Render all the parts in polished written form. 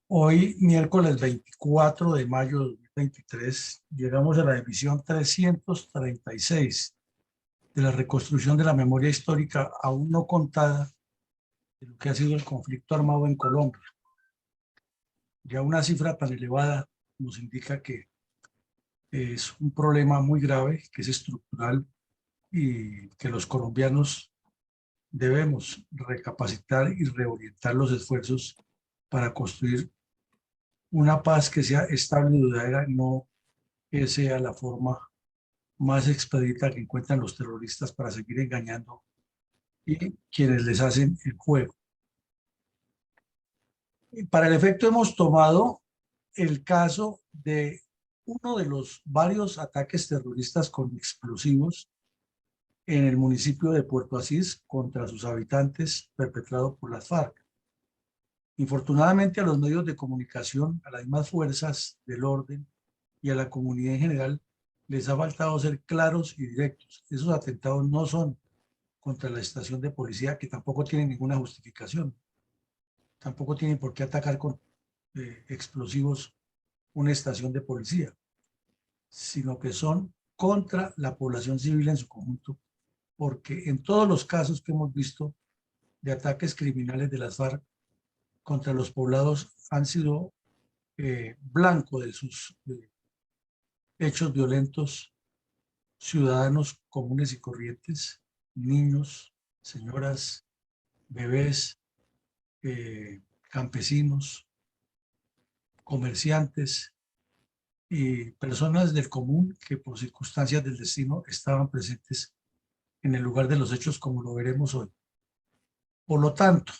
Hoy, miércoles 24 de mayo de 2023, llegamos a la emisión 336 de la reconstrucción de la memoria histórica aún no contada de lo que ha sido el conflicto armado en Colombia. Ya una cifra tan elevada nos indica que es un problema muy grave, que es estructural y que los colombianos debemos recapacitar y reorientar los esfuerzos para construir una paz que sea estable y duradera, no que sea la forma más expedita que encuentran los terroristas para seguir engañando y quienes les hacen el juego. Y para el efecto hemos tomado el caso de uno de los varios ataques terroristas con explosivos en el municipio de Puerto Asís contra sus habitantes perpetrado por las FARC. Infortunadamente a los medios de comunicación, a las mismas fuerzas del orden y a la comunidad en general les ha faltado ser claros y directos. Esos atentados no son contra la estación de policía, que tampoco tiene ninguna justificación. Tampoco tienen por qué atacar con explosivos una estación de policía, sino que son contra la población civil en su conjunto, porque en todos los casos que hemos visto de ataques criminales de las FARC contra los poblados han sido blanco de sus hechos violentos ciudadanos comunes y corrientes, niños, señoras, bebés, campesinos, comerciantes y personas del común que por circunstancias del destino estaban presentes en el lugar de los hechos, como lo veremos hoy. Por lo tanto,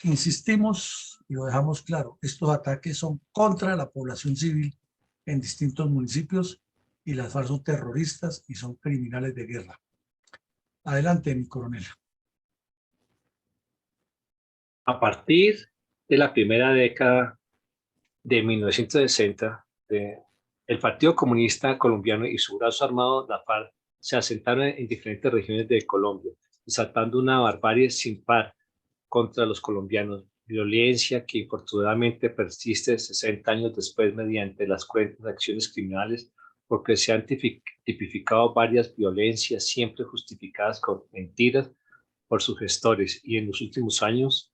insistimos y lo dejamos claro, estos ataques son contra la población civil en distintos municipios y las FARC son terroristas y son criminales de guerra. Adelante, mi coronel. A partir de la primera década de 1960, el Partido Comunista Colombiano y su brazo armado, la FARC, se asentaron en diferentes regiones de Colombia, desatando una barbarie sin par contra los colombianos, violencia que infortunadamente persiste 60 años después mediante las cruentas acciones criminales, porque se han tipificado varias violencias siempre justificadas con mentiras por sus gestores y en los últimos años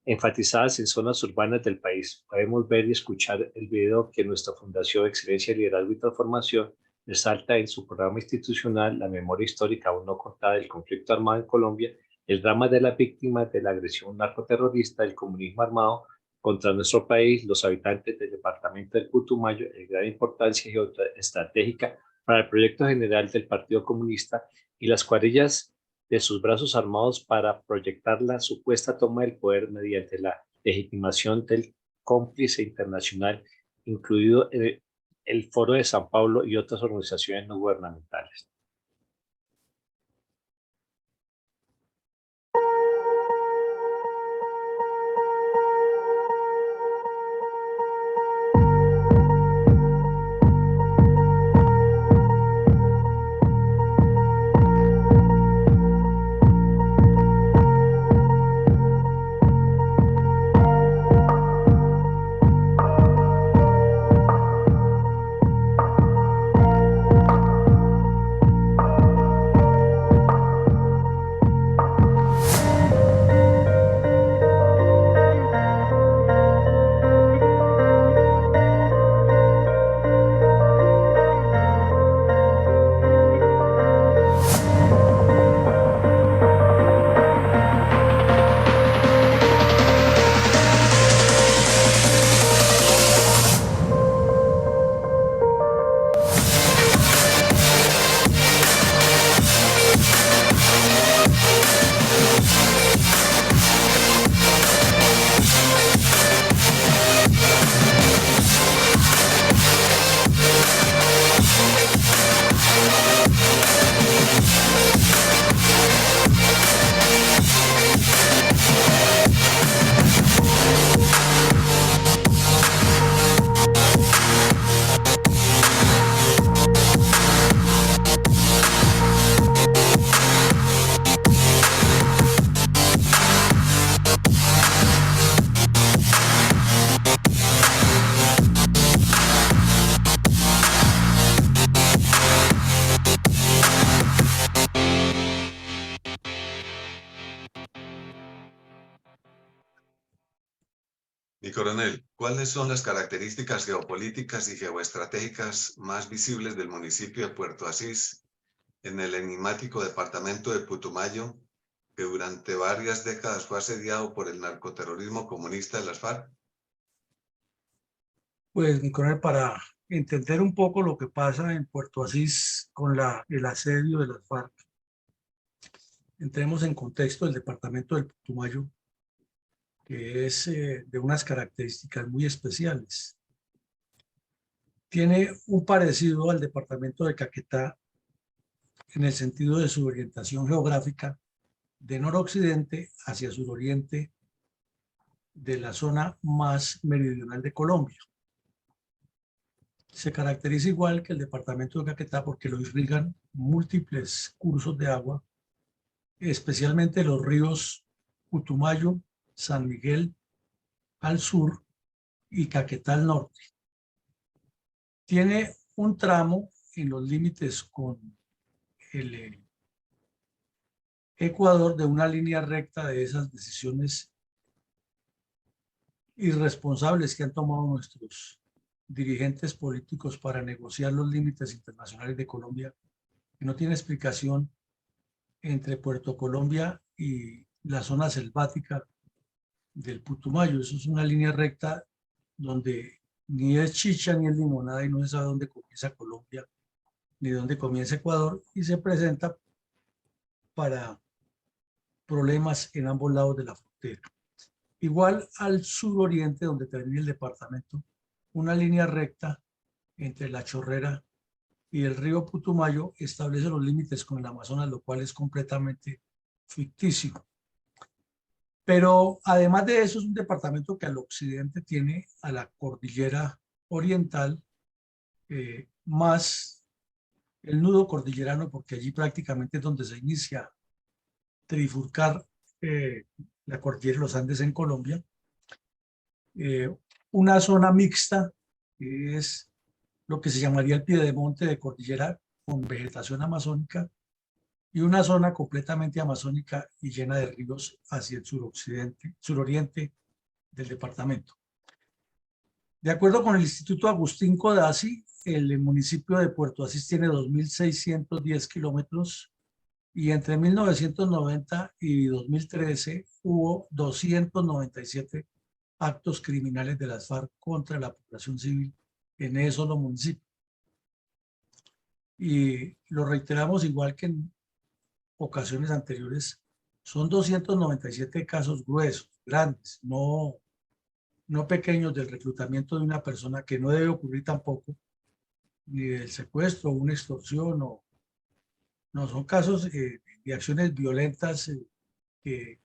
enfatizadas en zonas urbanas del país. Podemos ver y escuchar el video que nuestra Fundación Excelencia, Liderazgo y Transformación resalta en su programa institucional La memoria histórica aún no contada del conflicto armado en Colombia, el drama de las víctimas de la agresión narcoterrorista del comunismo armado contra nuestro país, los habitantes del departamento del Putumayo, de gran importancia geoestratégica para el proyecto general del Partido Comunista y las cuadrillas de sus brazos armados para proyectar la supuesta toma del poder mediante la legitimación del cómplice internacional, incluido el Foro de San Pablo y otras organizaciones no gubernamentales. Mi coronel, ¿cuáles son las características geopolíticas y geoestratégicas más visibles del municipio de Puerto Asís en el enigmático departamento de Putumayo, que durante varias décadas fue asediado por el narcoterrorismo comunista de las FARC? Pues, mi coronel, para entender un poco lo que pasa en Puerto Asís con el asedio de las FARC, entremos en contexto del departamento del Putumayo, que es de unas características muy especiales. Tiene un parecido al departamento de Caquetá en el sentido de su orientación geográfica de noroccidente hacia suroriente de la zona más meridional de Colombia. Se caracteriza igual que el departamento de Caquetá porque lo irrigan múltiples cursos de agua, especialmente los ríos Putumayo, San Miguel al sur y Caquetá al norte. Tiene un tramo en los límites con el Ecuador de una línea recta de esas decisiones irresponsables que han tomado nuestros dirigentes políticos para negociar los límites internacionales de Colombia, que no tiene explicación entre Puerto Colombia y la zona selvática del Putumayo. Eso es una línea recta donde ni es chicha ni es limonada y no se sabe dónde comienza Colombia ni dónde comienza Ecuador, y se presenta para problemas en ambos lados de la frontera. Igual al suroriente, donde termina el departamento, una línea recta entre la Chorrera y el río Putumayo establece los límites con el Amazonas, lo cual es completamente ficticio. Pero además de eso, es un departamento que al occidente tiene a la cordillera oriental, más el nudo cordillerano, porque allí prácticamente es donde se inicia trifurcar la cordillera de los Andes en Colombia. Una zona mixta, que es lo que se llamaría el piedemonte de cordillera con vegetación amazónica, y una zona completamente amazónica y llena de ríos hacia el suroriente del departamento. De acuerdo con el Instituto Agustín Codazzi, el municipio de Puerto Asís tiene 2.610 kilómetros y entre 1990 y 2013 hubo 297 actos criminales de las FARC contra la población civil en ese solo municipio. Y lo reiteramos igual que en ocasiones anteriores, son 297 casos gruesos, grandes, no pequeños, del reclutamiento de una persona, que no debe ocurrir tampoco, ni del secuestro, una extorsión, no, son casos de acciones violentas que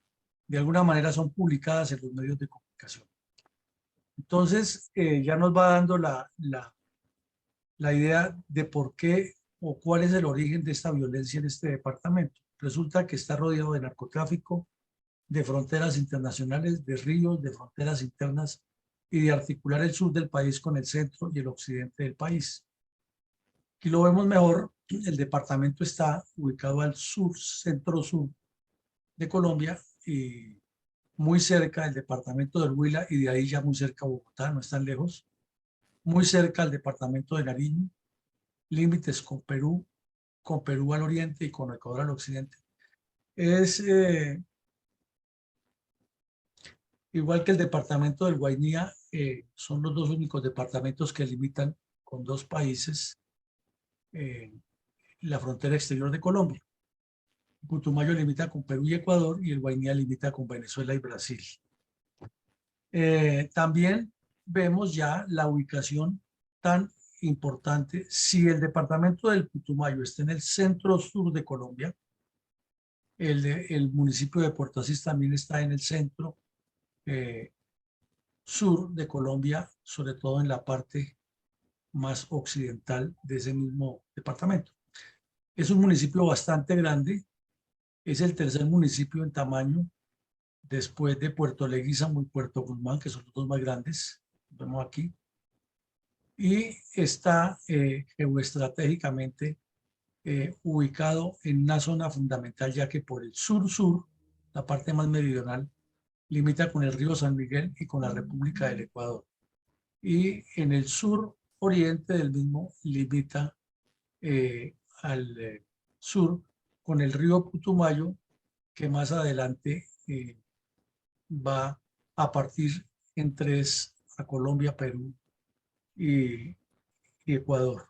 de alguna manera son publicadas en los medios de comunicación. Entonces, ya nos va dando la idea de por qué o cuál es el origen de esta violencia en este departamento. Resulta que está rodeado de narcotráfico, de fronteras internacionales, de ríos, de fronteras internas y de articular el sur del país con el centro y el occidente del país. Aquí lo vemos mejor. El departamento está ubicado al sur, centro-sur de Colombia, y muy cerca del departamento del Huila, y de ahí ya muy cerca a Bogotá, no es tan lejos. Muy cerca al departamento de Nariño, límites con Perú al oriente y con Ecuador al occidente. Es igual que el departamento del Guainía, son los dos únicos departamentos que limitan con dos países la frontera exterior de Colombia. Putumayo limita con Perú y Ecuador, y el Guainía limita con Venezuela y Brasil. También vemos ya la ubicación tan importante. Si el departamento del Putumayo está en el centro sur de Colombia, el municipio de Puerto Asís también está en el centro sur de Colombia, sobre todo en la parte más occidental de ese mismo departamento. Es un municipio bastante grande, es el tercer municipio en tamaño después de Puerto Leguízamo y Puerto Guzmán, que son los dos más grandes, vemos aquí, y está geoestratégicamente ubicado en una zona fundamental, ya que por el sur-sur, la parte más meridional, limita con el río San Miguel y con la República del Ecuador. Y en el sur oriente del mismo limita al sur con el río Putumayo, que más adelante va a partir en tres a Colombia, Perú y Ecuador.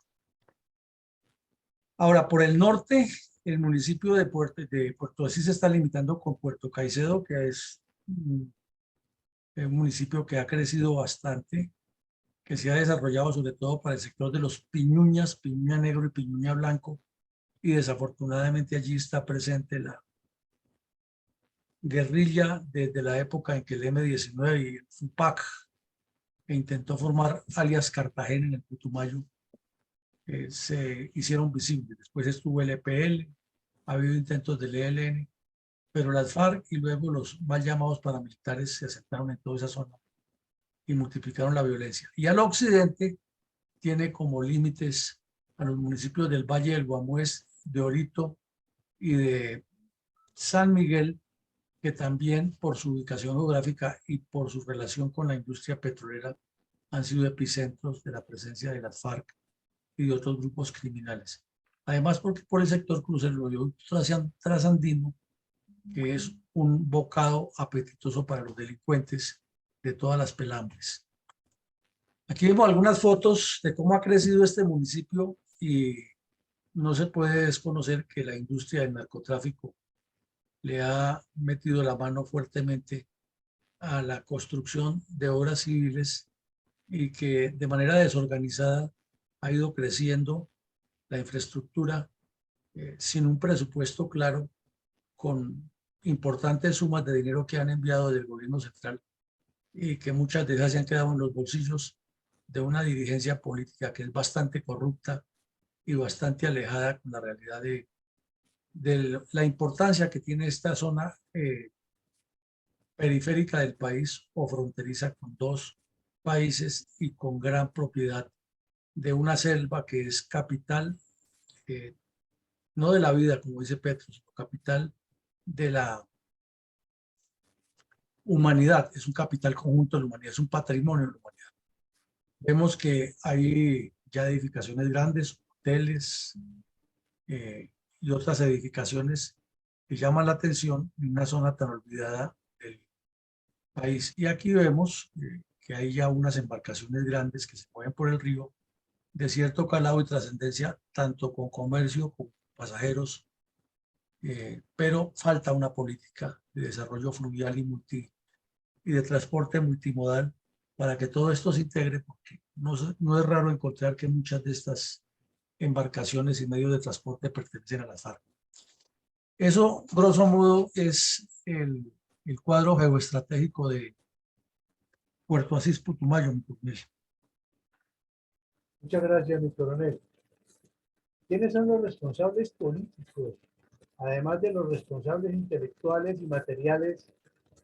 Ahora, por el norte, el municipio de Puerto Asís se está limitando con Puerto Caicedo, que es un municipio que ha crecido bastante, que se ha desarrollado sobre todo para el sector de los piñuñas, piñuña negro y piñuña blanco, y desafortunadamente allí está presente la guerrilla desde la época en que el M-19 y el FUPAC intentó formar alias Cartagena en el Putumayo, se hicieron visibles. Después estuvo el EPL, ha habido intentos del ELN, pero las FARC y luego los mal llamados paramilitares se asentaron en toda esa zona y multiplicaron la violencia. Y al occidente tiene como límites a los municipios del Valle del Guamués, de Orito y de San Miguel, que también por su ubicación geográfica y por su relación con la industria petrolera han sido epicentros de la presencia de las FARC y de otros grupos criminales. Además, porque por el sector cruza el oleoducto trasandino, que es un bocado apetitoso para los delincuentes de todas las pelambres. Aquí vemos algunas fotos de cómo ha crecido este municipio y no se puede desconocer que la industria del narcotráfico le ha metido la mano fuertemente a la construcción de obras civiles y que de manera desorganizada ha ido creciendo la infraestructura sin un presupuesto claro, con importantes sumas de dinero que han enviado del gobierno central y que muchas de ellas se han quedado en los bolsillos de una dirigencia política que es bastante corrupta y bastante alejada con la realidad de la importancia que tiene esta zona periférica del país o fronteriza con dos países y con gran propiedad de una selva que es capital, no de la vida, como dice Petro, sino capital de la humanidad, es un capital conjunto de la humanidad, es un patrimonio de la humanidad. Vemos que hay ya edificaciones grandes, hoteles y otras edificaciones que llaman la atención en una zona tan olvidada del país. Y aquí vemos que hay ya unas embarcaciones grandes que se mueven por el río de cierto calado y trascendencia, tanto con comercio como pasajeros, pero falta una política de desarrollo fluvial y de transporte multimodal para que todo esto se integre, porque no es raro encontrar que muchas de estas embarcaciones y medios de transporte pertenecen a las FARC. Eso, grosso modo, es el cuadro geoestratégico de Puerto Asís, Putumayo, mi coronel. Muchas gracias, mi coronel. ¿Quiénes son los responsables políticos, además de los responsables intelectuales y materiales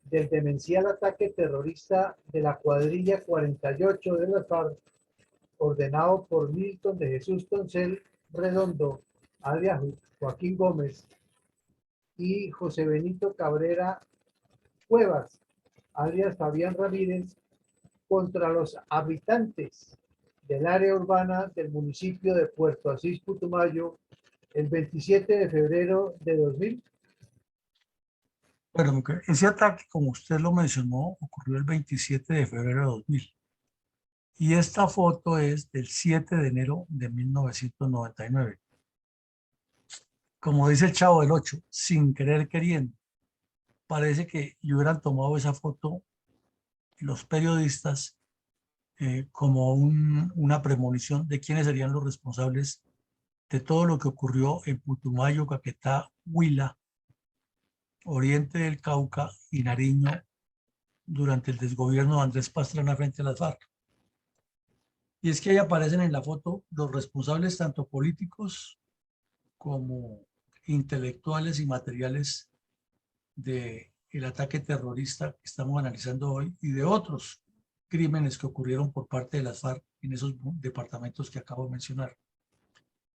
del demencial ataque terrorista de la cuadrilla 48 de las FARC, ordenado por Milton de Jesús Toncel Redondo, alias Joaquín Gómez, y José Benito Cabrera Cuevas, alias Fabián Ramírez, contra los habitantes del área urbana del municipio de Puerto Asís, Putumayo, el 27 de febrero de 2000? Bueno, ese ataque, como usted lo mencionó, ocurrió el 27 de febrero de 2000. Y esta foto es del 7 de enero de 1999. Como dice el Chavo del 8, sin querer queriendo. Parece que hubieran tomado esa foto los periodistas como una premonición de quiénes serían los responsables de todo lo que ocurrió en Putumayo, Caquetá, Huila, Oriente del Cauca y Nariño durante el desgobierno de Andrés Pastrana frente a las FARC. Y es que ahí aparecen en la foto los responsables tanto políticos como intelectuales y materiales del ataque terrorista que estamos analizando hoy y de otros crímenes que ocurrieron por parte de las FARC en esos departamentos que acabo de mencionar.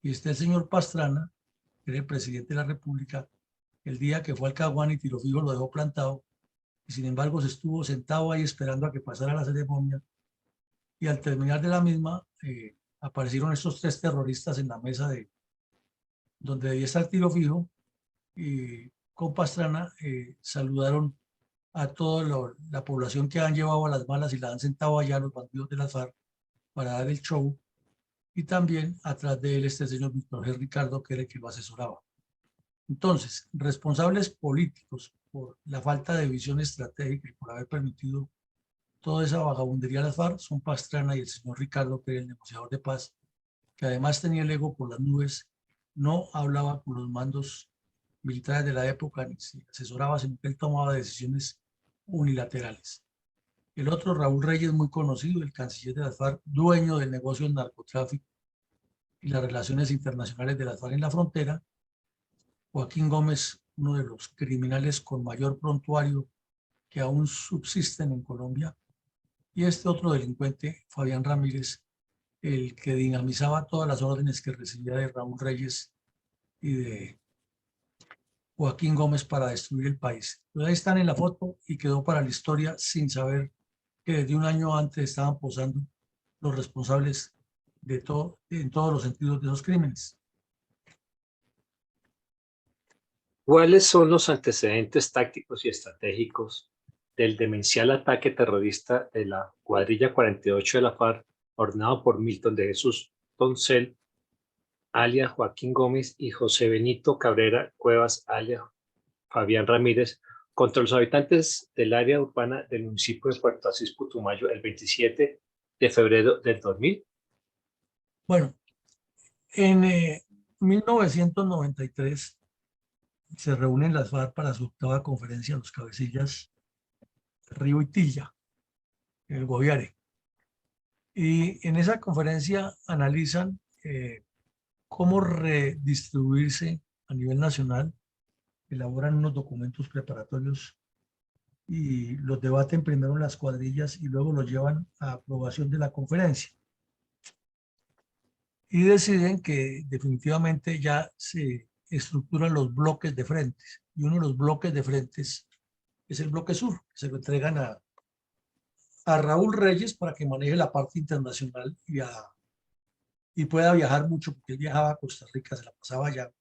Y está el señor Pastrana, que era el presidente de la República, el día que fue al Caguán y Tiro Fijo lo dejó plantado, y sin embargo se estuvo sentado ahí esperando a que pasara la ceremonia, y al terminar de la misma aparecieron estos 3 terroristas en la mesa donde debía estar tiro fijo, y con Pastrana saludaron a toda la población que han llevado a las malas y la han sentado allá, los bandidos de las FARC, para dar el show, y también atrás de él este señor Víctor G. Ricardo, que era el que lo asesoraba. Entonces, responsables políticos por la falta de visión estratégica y por haber permitido toda esa vagabundería a las FARC son Pastrana y el señor Ricardo, que era el negociador de paz, que además tenía el ego por las nubes, no hablaba con los mandos militares de la época ni se asesoraba, sino que él tomaba decisiones unilaterales. El otro, Raúl Reyes, muy conocido, el canciller de las FARC, dueño del negocio del narcotráfico y las relaciones internacionales de las FARC en la frontera. Joaquín Gómez, uno de los criminales con mayor prontuario que aún subsisten en Colombia. Y este otro delincuente, Fabián Ramírez, el que dinamizaba todas las órdenes que recibía de Raúl Reyes y de Joaquín Gómez para destruir el país. Entonces ahí están en la foto y quedó para la historia sin saber que desde un año antes estaban posando los responsables de todo, en todos los sentidos de esos crímenes. ¿Cuáles son los antecedentes tácticos y estratégicos del demencial ataque terrorista de la cuadrilla 48 de la FARC, ordenado por Milton de Jesús Doncel, alias Joaquín Gómez, y José Benito Cabrera Cuevas, alias Fabián Ramírez, contra los habitantes del área urbana del municipio de Puerto Asís, Putumayo, el 27 de febrero del 2000? Bueno, en 1993 se reúnen las FARC para su 8ª conferencia, los cabecillas Río y Tilla, en el Guaviare. Y en esa conferencia analizan cómo redistribuirse a nivel nacional, elaboran unos documentos preparatorios y los debaten primero en las cuadrillas y luego los llevan a aprobación de la conferencia. Y deciden que definitivamente ya se estructuran los bloques de frentes. Y uno de los bloques de frentes es el bloque sur, que se lo entregan a Raúl Reyes para que maneje la parte internacional y pueda viajar mucho, porque él viajaba a Costa Rica, se la pasaba allá,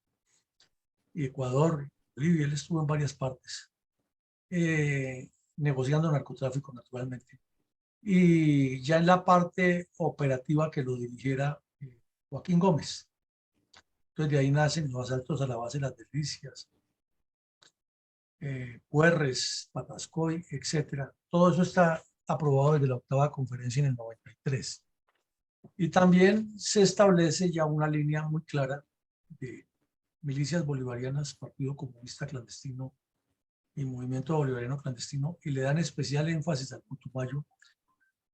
y Ecuador, Bolivia, él estuvo en varias partes, negociando narcotráfico naturalmente. Y ya en la parte operativa que lo dirigiera Joaquín Gómez. Entonces de ahí nacen los asaltos a la base de Las Delicias, Puerres, Patascoy, etcétera. Todo eso está aprobado desde la 8ª conferencia en el 93. Y también se establece ya una línea muy clara de milicias bolivarianas, Partido Comunista Clandestino y Movimiento Bolivariano Clandestino, y le dan especial énfasis al Putumayo,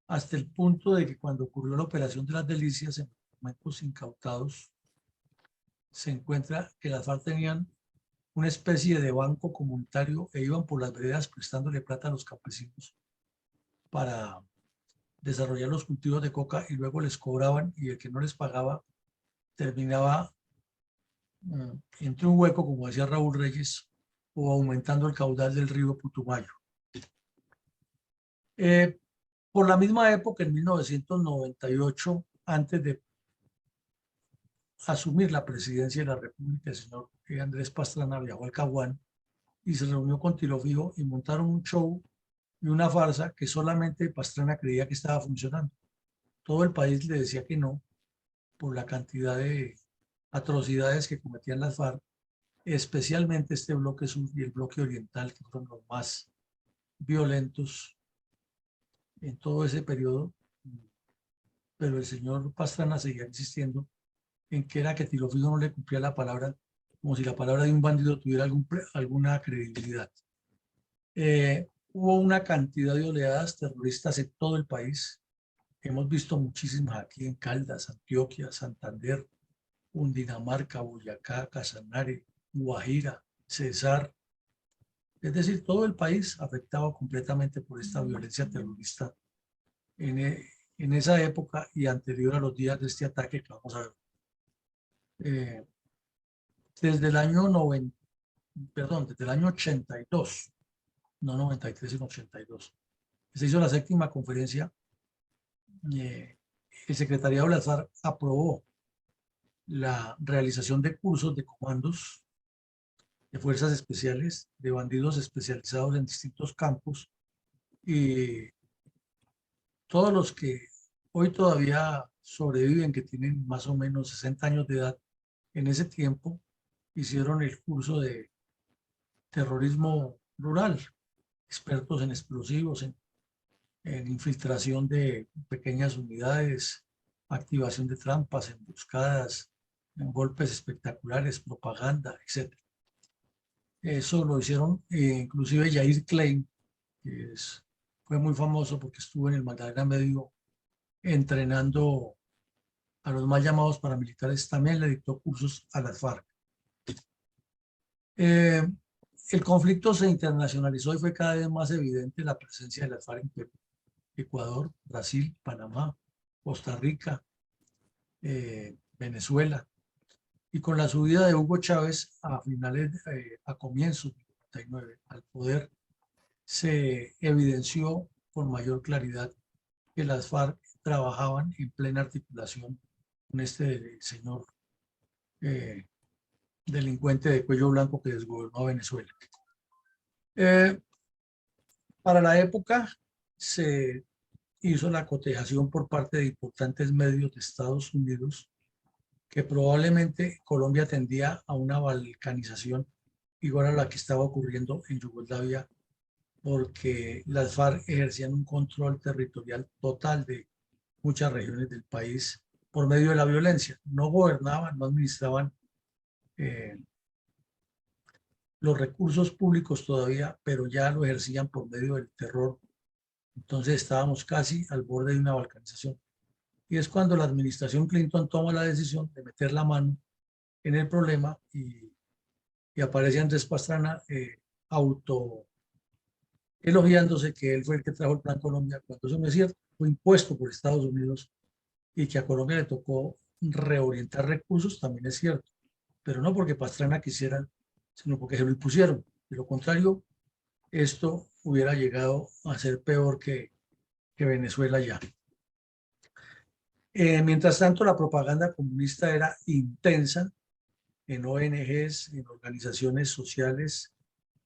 hasta el punto de que cuando ocurrió la operación de Las Delicias, en documentos incautados, se encuentra que las FARC tenían una especie de banco comunitario e iban por las veredas prestándole plata a los campesinos para desarrollar los cultivos de coca, y luego les cobraban, y el que no les pagaba terminaba entre un hueco, como decía Raúl Reyes, o aumentando el caudal del río Putumayo. Por la misma época, en 1998, antes de asumir la presidencia de la República, el señor Andrés Pastrana viajó al Caguán y se reunió con Tiro Fijo y montaron un show y una farsa que solamente Pastrana creía que estaba funcionando. Todo el país le decía que no, por la cantidad de atrocidades que cometían las FARC, especialmente este bloque sur y el bloque oriental, que fueron los más violentos en todo ese periodo. Pero el señor Pastrana seguía insistiendo en que era que Tiro Fijo no le cumplía la palabra, como si la palabra de un bandido tuviera alguna credibilidad. Hubo una cantidad de oleadas terroristas en todo el país. Hemos visto muchísimas aquí en Caldas, Antioquia, Santander, Cundinamarca, Boyacá, Casanare, Guajira, Cesar. Es decir, todo el país afectado completamente por esta violencia terrorista en esa época y anterior a los días de este ataque que vamos a ver. Desde el año 82, no 93, sino 82. Se hizo la 7ª conferencia. El secretariado de las FARC aprobó la realización de cursos de comandos de fuerzas especiales, de bandidos especializados en distintos campos, y todos los que hoy todavía sobreviven, que tienen más o menos 60 años de edad, en ese tiempo hicieron el curso de terrorismo rural, expertos en explosivos, en infiltración de pequeñas unidades, activación de trampas, emboscadas, en golpes espectaculares, propaganda, etc. Eso lo hicieron inclusive Yair Klein, que fue muy famoso porque estuvo en el Magdalena Medio entrenando a los mal llamados paramilitares. También le dictó cursos a las FARC. El conflicto se internacionalizó y fue cada vez más evidente la presencia de las FARC en Perú, Ecuador, Brasil, Panamá, Costa Rica, Venezuela. Y con la subida de Hugo Chávez a comienzos del 99 al poder, se evidenció con mayor claridad que las FARC trabajaban en plena articulación con este señor delincuente de cuello blanco que desgobernó Venezuela. Para la época se hizo la cotejación por parte de importantes medios de Estados Unidos que probablemente Colombia tendía a una balcanización igual a la que estaba ocurriendo en Yugoslavia, porque las FARC ejercían un control territorial total de muchas regiones del país por medio de la violencia. No gobernaban, no administraban los recursos públicos todavía, pero ya lo ejercían por medio del terror. Entonces estábamos casi al borde de una balcanización. Y es cuando la administración Clinton toma la decisión de meter la mano en el problema y aparece Andrés Pastrana elogiándose que él fue el que trajo el Plan Colombia, cuando eso no es cierto, fue impuesto por Estados Unidos, y que a Colombia le tocó reorientar recursos, también es cierto, pero no porque Pastrana quisiera, sino porque se lo impusieron. De lo contrario, esto hubiera llegado a ser peor que Venezuela ya. Mientras tanto, la propaganda comunista era intensa en ONGs, en organizaciones sociales,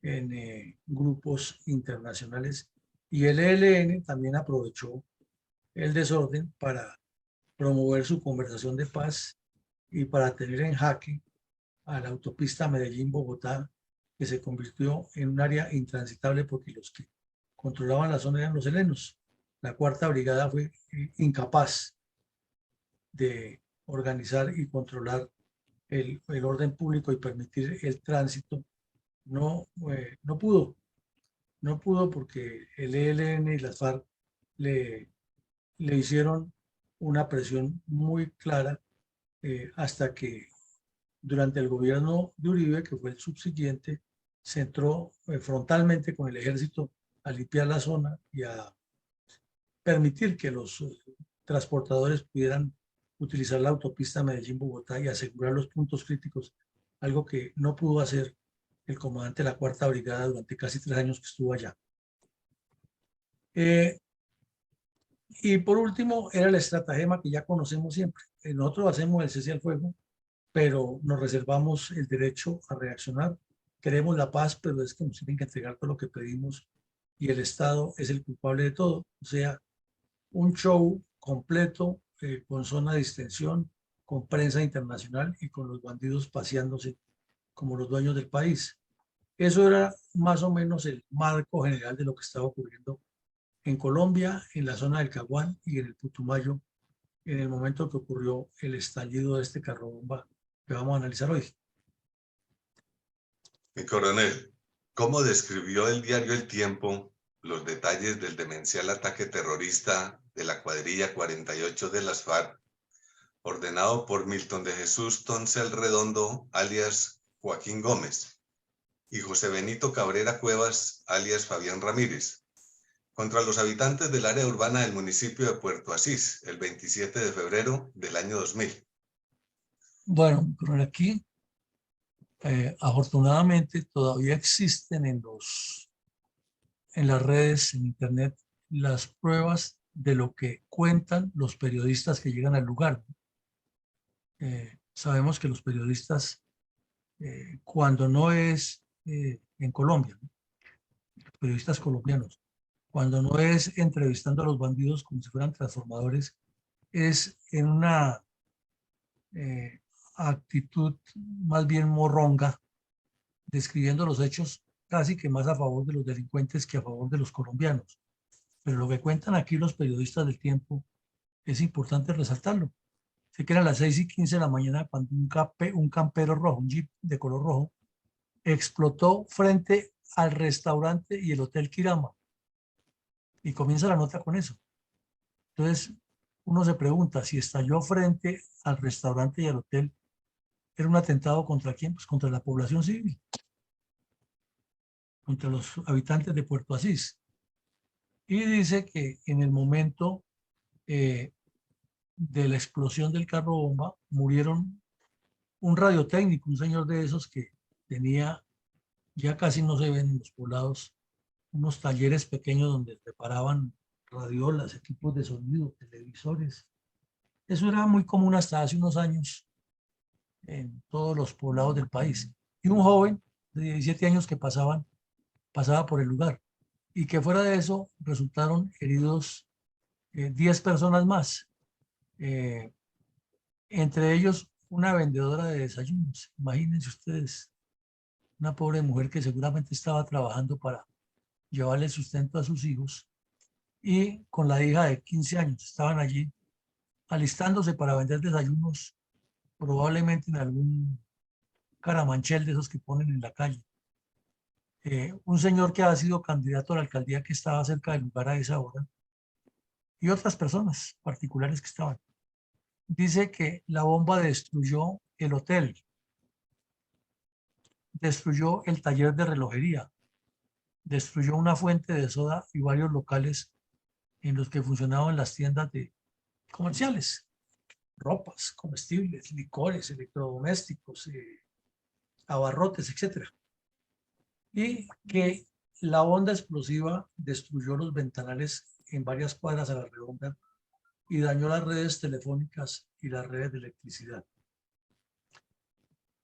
en grupos internacionales, y el ELN también aprovechó el desorden para promover su conversación de paz y para tener en jaque a la autopista Medellín-Bogotá, que se convirtió en un área intransitable porque los que controlaban la zona eran los helenos. La 4ª Brigada fue incapaz de organizar y controlar el orden público y permitir el tránsito. No pudo porque el ELN y las FARC le hicieron una presión muy clara hasta que durante el gobierno de Uribe, que fue el subsiguiente, se entró frontalmente con el ejército a limpiar la zona y a permitir que los transportadores pudieran utilizar la autopista Medellín-Bogotá y asegurar los puntos críticos, algo que no pudo hacer el comandante de la 4ª Brigada durante casi 3 años que estuvo allá. Y por último, era el estratagema que ya conocemos siempre. Nosotros hacemos el cese al fuego, pero nos reservamos el derecho a reaccionar. Queremos la paz, pero es que nos tienen que entregar todo lo que pedimos y el Estado es el culpable de todo. O sea, un show completo con zona de distensión, con prensa internacional y con los bandidos paseándose como los dueños del país. Eso era más o menos el marco general de lo que estaba ocurriendo en Colombia, en la zona del Caguán y en el Putumayo, en el momento que ocurrió el estallido de este carro-bomba que vamos a analizar hoy. Mi coronel, ¿cómo describió el diario El Tiempo los detalles del demencial ataque terrorista de la cuadrilla 48 de las FARC, ordenado por Milton de Jesús Toncel Redondo, alias Joaquín Gómez, y José Benito Cabrera Cuevas, alias Fabián Ramírez, contra los habitantes del área urbana del municipio de Puerto Asís, el 27 de febrero del año 2000? Bueno, pero aquí afortunadamente todavía existen en los en las redes, en internet, las pruebas de lo que cuentan los periodistas que llegan al lugar. Sabemos que los periodistas, cuando no es en Colombia, ¿no? Los periodistas colombianos, cuando no es entrevistando a los bandidos como si fueran transformadores, es en una actitud más bien morronga, describiendo los hechos casi que más a favor de los delincuentes que a favor de los colombianos. Pero lo que cuentan aquí los periodistas del Tiempo es importante resaltarlo. Sé que eran las 6:15 de la mañana cuando un campero rojo, un jeep de color rojo, explotó frente al restaurante y el Hotel Kirama. Y comienza la nota con eso. Entonces, uno se pregunta si estalló frente al restaurante y al hotel, ¿era un atentado contra quién? Pues contra la población civil, contra los habitantes de Puerto Asís. Y dice que en el momento de la explosión del carro bomba murieron un radiotécnico, un señor de esos que tenía, ya casi no se ven en los poblados, unos talleres pequeños donde reparaban radiolas, equipos de sonido, televisores. Eso era muy común hasta hace unos años en todos los poblados del país. Y un joven de 17 años que pasaba por el lugar. Y que fuera de eso resultaron heridos 10 personas más. Entre ellos una vendedora de desayunos. Imagínense ustedes, una pobre mujer que seguramente estaba trabajando para llevarle sustento a sus hijos y con la hija de 15 años. Estaban allí alistándose para vender desayunos, probablemente en algún caramanchel de esos que ponen en la calle. Un señor que ha sido candidato a la alcaldía que estaba cerca del lugar a esa hora y otras personas particulares que estaban. Dice que la bomba destruyó el hotel, destruyó el taller de relojería, destruyó una fuente de soda y varios locales en los que funcionaban las tiendas de comerciales, ropas, comestibles, licores, electrodomésticos, abarrotes, etc. Y que la onda explosiva destruyó los ventanales en varias cuadras a la redonda y dañó las redes telefónicas y las redes de electricidad.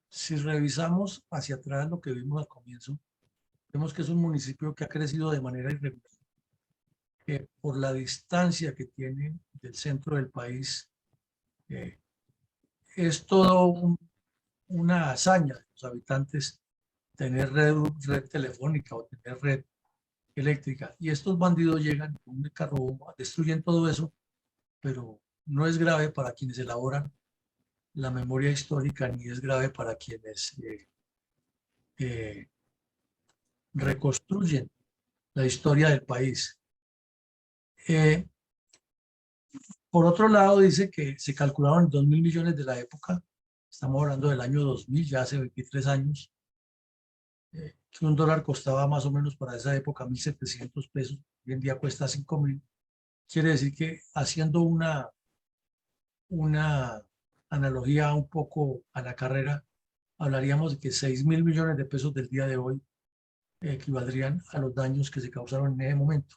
Si revisamos hacia atrás lo que vimos al comienzo, vemos que es un municipio que ha crecido de manera irregular, que por la distancia que tiene del centro del país, es todo una hazaña de los habitantes tener red telefónica o tener red eléctrica. Y estos bandidos llegan con un carro bomba, destruyen todo eso, pero no es grave para quienes elaboran la memoria histórica, ni es grave para quienes reconstruyen la historia del país. Por otro lado, dice que se calcularon 2.000 millones de la época, estamos hablando del año 2000, ya hace 23 años, que un dólar costaba más o menos para esa época 1.700 pesos, hoy en día cuesta 5.000. Quiere decir que haciendo una analogía un poco a la carrera, hablaríamos de que 6.000 millones de pesos del día de hoy equivaldrían a los daños que se causaron en ese momento.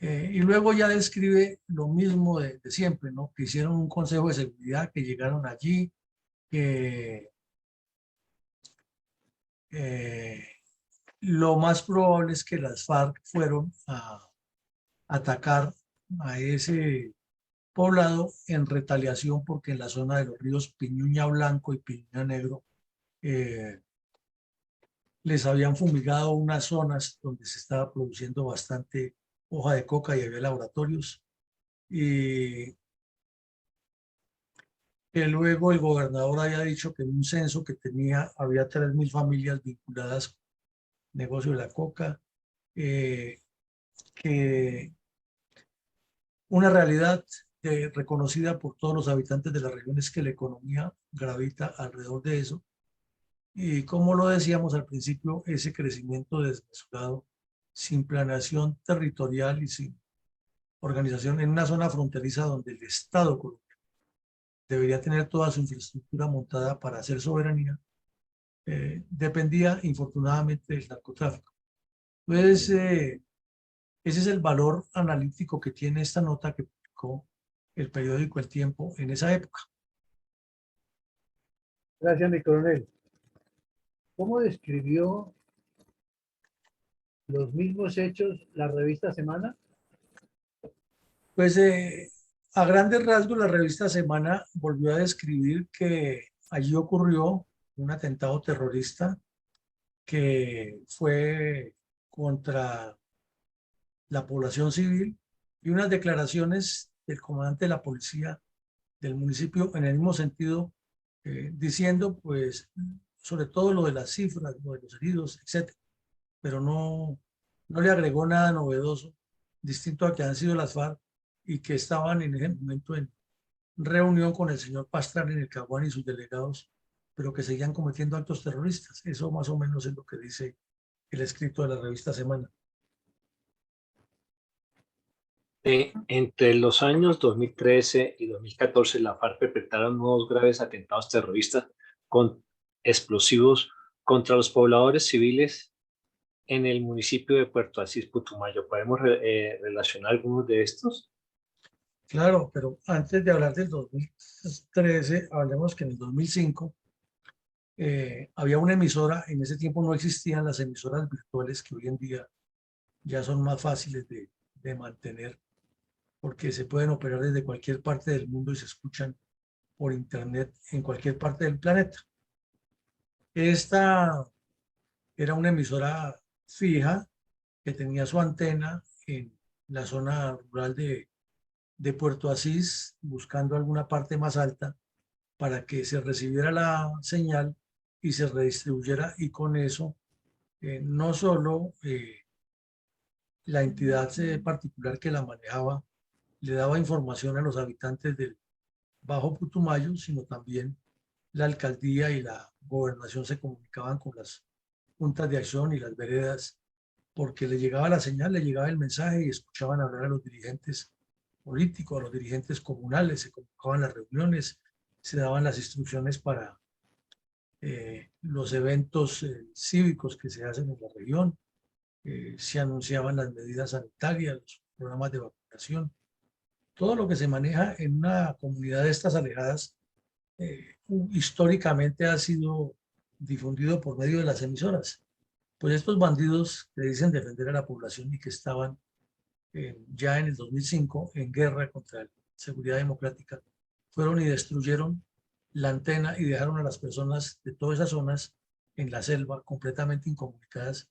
Y luego ya describe lo mismo de siempre, ¿no? Que hicieron un consejo de seguridad, que llegaron allí, que lo más probable es que las FARC fueron a atacar a ese poblado en retaliación porque en la zona de los ríos Piñuña Blanco y Piñuña Negro les habían fumigado unas zonas donde se estaba produciendo bastante hoja de coca y había laboratorios, y que luego el gobernador había dicho que en un censo que tenía había 3.000 familias vinculadas al negocio de la coca, que una realidad reconocida por todos los habitantes de la región es que la economía gravita alrededor de eso. Y como lo decíamos al principio, ese crecimiento desmesurado, sin planeación territorial y sin organización en una zona fronteriza donde el Estado colombiano debería tener toda su infraestructura montada para hacer soberanía, dependía infortunadamente del narcotráfico. Entonces, ese es el valor analítico que tiene esta nota que publicó el periódico El Tiempo en esa época. Gracias, mi coronel. ¿Cómo describió los mismos hechos la revista Semana? Pues a grandes rasgos la revista Semana volvió a describir que allí ocurrió un atentado terrorista que fue contra la población civil y unas declaraciones del comandante de la policía del municipio en el mismo sentido, diciendo pues sobre todo lo de las cifras, lo de los heridos, etcétera, pero no le agregó nada novedoso, distinto a que han sido las FARC y que estaban en ese momento en reunión con el señor Pastrana en el Caguán y sus delegados, pero que seguían cometiendo actos terroristas. Eso más o menos es lo que dice el escrito de la revista Semana. Entre los años 2013 y 2014, la FARC perpetraron nuevos graves atentados terroristas con explosivos contra los pobladores civiles en el municipio de Puerto Asís, Putumayo. ¿Podemos relacionar algunos de estos? Claro, pero antes de hablar del 2013, hablemos que en el 2005 había una emisora, en ese tiempo no existían las emisoras virtuales que hoy en día ya son más fáciles de mantener porque se pueden operar desde cualquier parte del mundo y se escuchan por internet en cualquier parte del planeta. Esta era una emisora fija que tenía su antena en la zona rural de Puerto Asís, buscando alguna parte más alta para que se recibiera la señal y se redistribuyera y con eso no solo la entidad particular que la manejaba le daba información a los habitantes del Bajo Putumayo, sino también la alcaldía y la gobernación se comunicaban con las juntas de acción y las veredas, porque le llegaba la señal, le llegaba el mensaje y escuchaban hablar a los dirigentes políticos, a los dirigentes comunales, se convocaban las reuniones, se daban las instrucciones para los eventos cívicos que se hacen en la región, se anunciaban las medidas sanitarias, los programas de vacunación, todo lo que se maneja en una comunidad de estas alejadas históricamente ha sido difundido por medio de las emisoras. Pues estos bandidos que dicen defender a la población y que estaban ya en el 2005 en guerra contra la seguridad democrática, fueron y destruyeron la antena y dejaron a las personas de todas esas zonas en la selva completamente incomunicadas,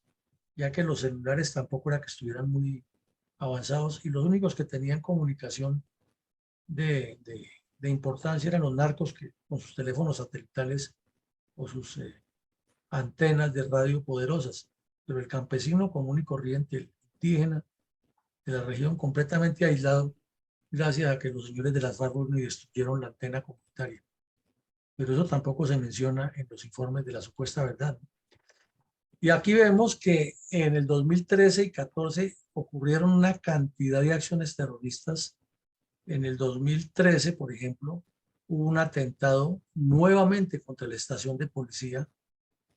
ya que los celulares tampoco era que estuvieran muy avanzados y los únicos que tenían comunicación de importancia eran los narcos que con sus teléfonos satelitales o sus antenas de radio poderosas, pero el campesino común y corriente, el indígena de la región completamente aislado gracias a que los señores de las FARC ni destruyeron la antena comunitaria. Pero eso tampoco se menciona en los informes de la supuesta verdad. Y aquí vemos que en el 2013 y 14 ocurrieron una cantidad de acciones terroristas. En el 2013, por ejemplo, hubo un atentado nuevamente contra la estación de policía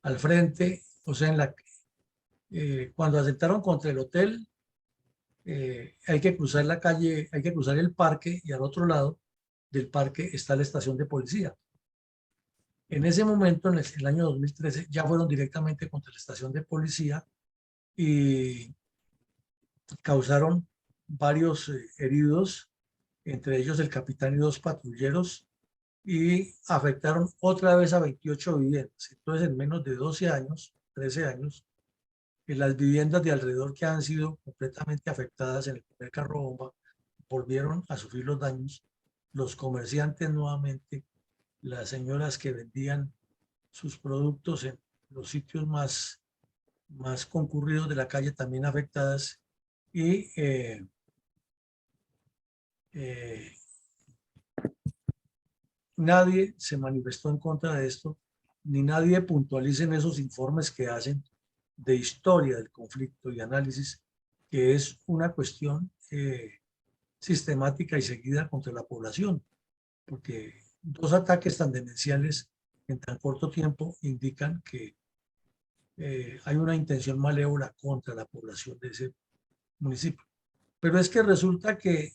al frente, o sea, cuando atentaron contra el hotel, hay que cruzar la calle, hay que cruzar el parque y al otro lado del parque está la estación de policía. En ese momento, en el año 2013, ya fueron directamente contra la estación de policía y causaron varios heridos, entre ellos el capitán y 2 patrulleros, y afectaron otra vez a 28 viviendas. Entonces, en menos de 12 años, 13 años, en las viviendas de alrededor que han sido completamente afectadas en el primer carro bomba, volvieron a sufrir los daños. Los comerciantes nuevamente, las señoras que vendían sus productos en los sitios más concurridos de la calle también afectadas y nadie se manifestó en contra de esto, ni nadie puntualiza en esos informes que hacen de historia del conflicto y análisis, que es una cuestión sistemática y seguida contra la población, porque 2 ataques tan demenciales en tan corto tiempo indican que hay una intención malévola contra la población de ese municipio. Pero es que resulta que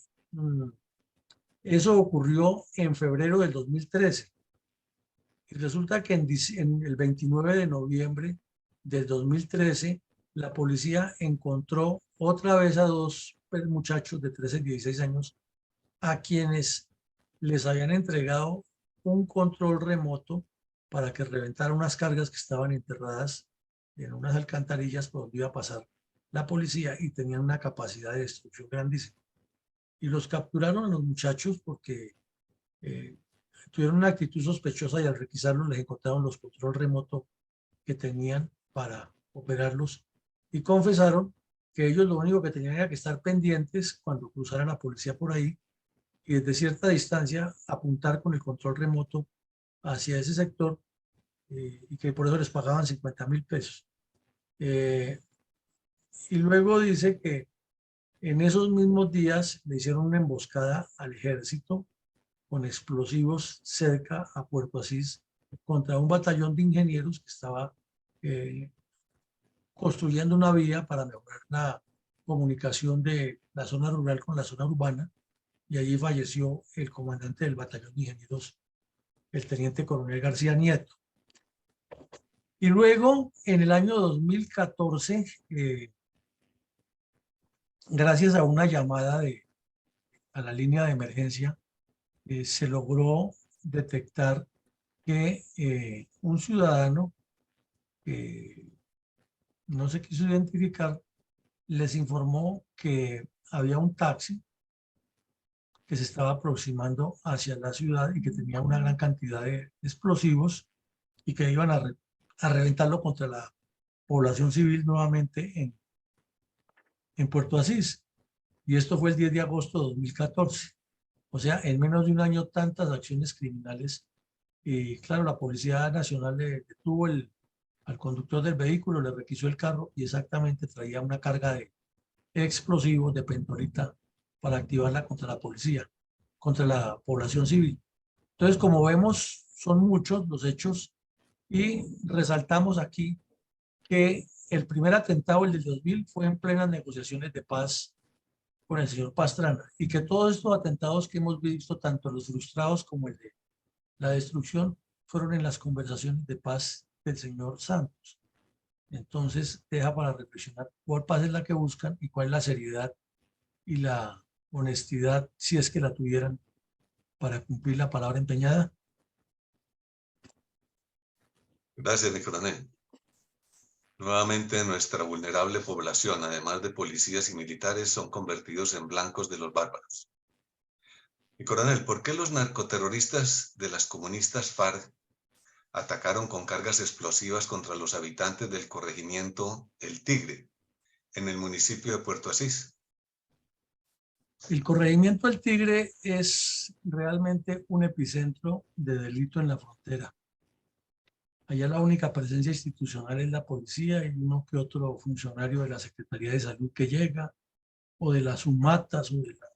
eso ocurrió en febrero del 2013. Y resulta que en el 29 de noviembre del 2013, la policía encontró otra vez a dos muchachos de 13 y 16 años a quienes les habían entregado un control remoto para que reventaran unas cargas que estaban enterradas en unas alcantarillas por donde iba a pasar la policía y tenían una capacidad de destrucción grandísima. Y los capturaron a los muchachos porque tuvieron una actitud sospechosa y al requisarlos les encontraron los control remoto que tenían para operarlos y confesaron que ellos lo único que tenían era que estar pendientes cuando cruzaran la policía por ahí y desde cierta distancia apuntar con el control remoto hacia ese sector y que por eso les pagaban 50.000 pesos. Y luego dice que en esos mismos días le hicieron una emboscada al ejército con explosivos cerca a Puerto Asís contra un batallón de ingenieros que estaba construyendo una vía para mejorar la comunicación de la zona rural con la zona urbana, y allí falleció el comandante del batallón de ingenieros, el teniente coronel García Nieto. Y luego, en el año 2014, gracias a una llamada a la línea de emergencia, se logró detectar que un ciudadano no se quiso identificar, les informó que había un taxi que se estaba aproximando hacia la ciudad y que tenía una gran cantidad de explosivos y que iban a reventarlo contra la población civil nuevamente en Puerto Asís. Y esto fue el 10 de agosto de 2014. O sea, en menos de un año tantas acciones criminales. Y claro, la Policía Nacional le detuvo al conductor del vehículo, le requisó el carro y exactamente traía una carga de explosivos de pentolita para activarla contra la policía, contra la población civil. Entonces, como vemos, son muchos los hechos y resaltamos aquí que el primer atentado, el del 2000, fue en plenas negociaciones de paz con el señor Pastrana y que todos estos atentados que hemos visto, tanto los frustrados como el de la destrucción, fueron en las conversaciones de paz del señor Santos. Entonces deja para reflexionar cuál paz es la que buscan y cuál es la seriedad y la honestidad, si es que la tuvieran, para cumplir la palabra empeñada. Gracias, mi coronel. Nuevamente, nuestra vulnerable población, además de policías y militares, son convertidos en blancos de los bárbaros. Mi coronel, ¿por qué los narcoterroristas de las comunistas FARC atacaron con cargas explosivas contra los habitantes del corregimiento El Tigre, en el municipio de Puerto Asís? El corregimiento del Tigre es realmente un epicentro de delito en la frontera. Allá la única presencia institucional es la policía y uno que otro funcionario de la Secretaría de Salud que llega, o de las UMATAS, o de la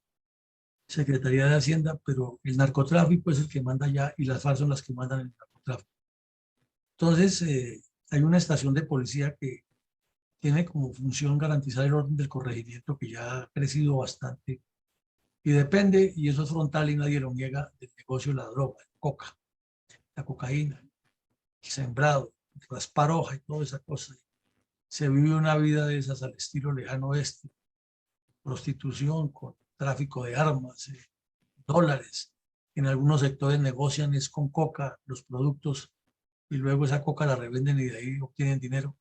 Secretaría de Hacienda, pero el narcotráfico es el que manda allá y las FARC son las que mandan el narcotráfico. Entonces, hay una estación de policía que tiene como función garantizar el orden del corregimiento, que ya ha crecido bastante y depende, y eso es frontal y nadie lo niega, del negocio de la droga, el coca, la cocaína, el sembrado, el raspar hoja y toda esa cosa. Se vive una vida de esas al estilo lejano oeste, prostitución con tráfico de armas, dólares. En algunos sectores negocian es con coca los productos y luego esa coca la revenden y de ahí obtienen dinero.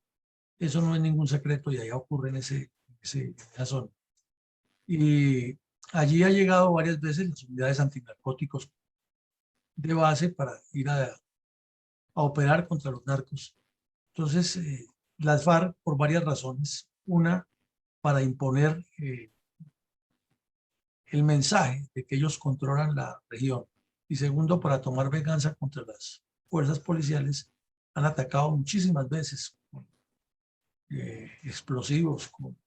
Eso no es ningún secreto y allá ocurre en esa zona. Y allí ha llegado varias veces las unidades antinarcóticos de base para ir a operar contra los narcos. Entonces, las FARC, por varias razones, una, para imponer el mensaje de que ellos controlan la región, y segundo, para tomar venganza contra las fuerzas policiales, han atacado muchísimas veces con explosivos, con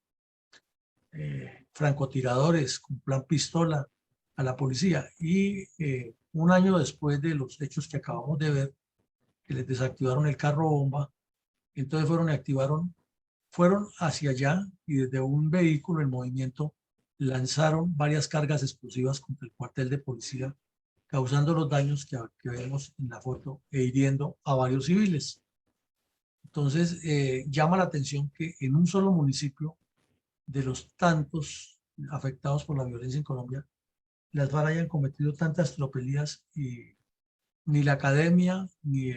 francotiradores, con plan pistola a la policía. Y un año después de los hechos que acabamos de ver, que les desactivaron el carro bomba, Entonces fueron y activaron, fueron hacia allá y desde un vehículo en movimiento lanzaron varias cargas explosivas contra el cuartel de policía, causando los daños que vemos en la foto e hiriendo a varios civiles. Entonces, llama la atención que en un solo municipio, de los tantos afectados por la violencia en Colombia, las FARC hayan cometido tantas tropelías y ni la academia, ni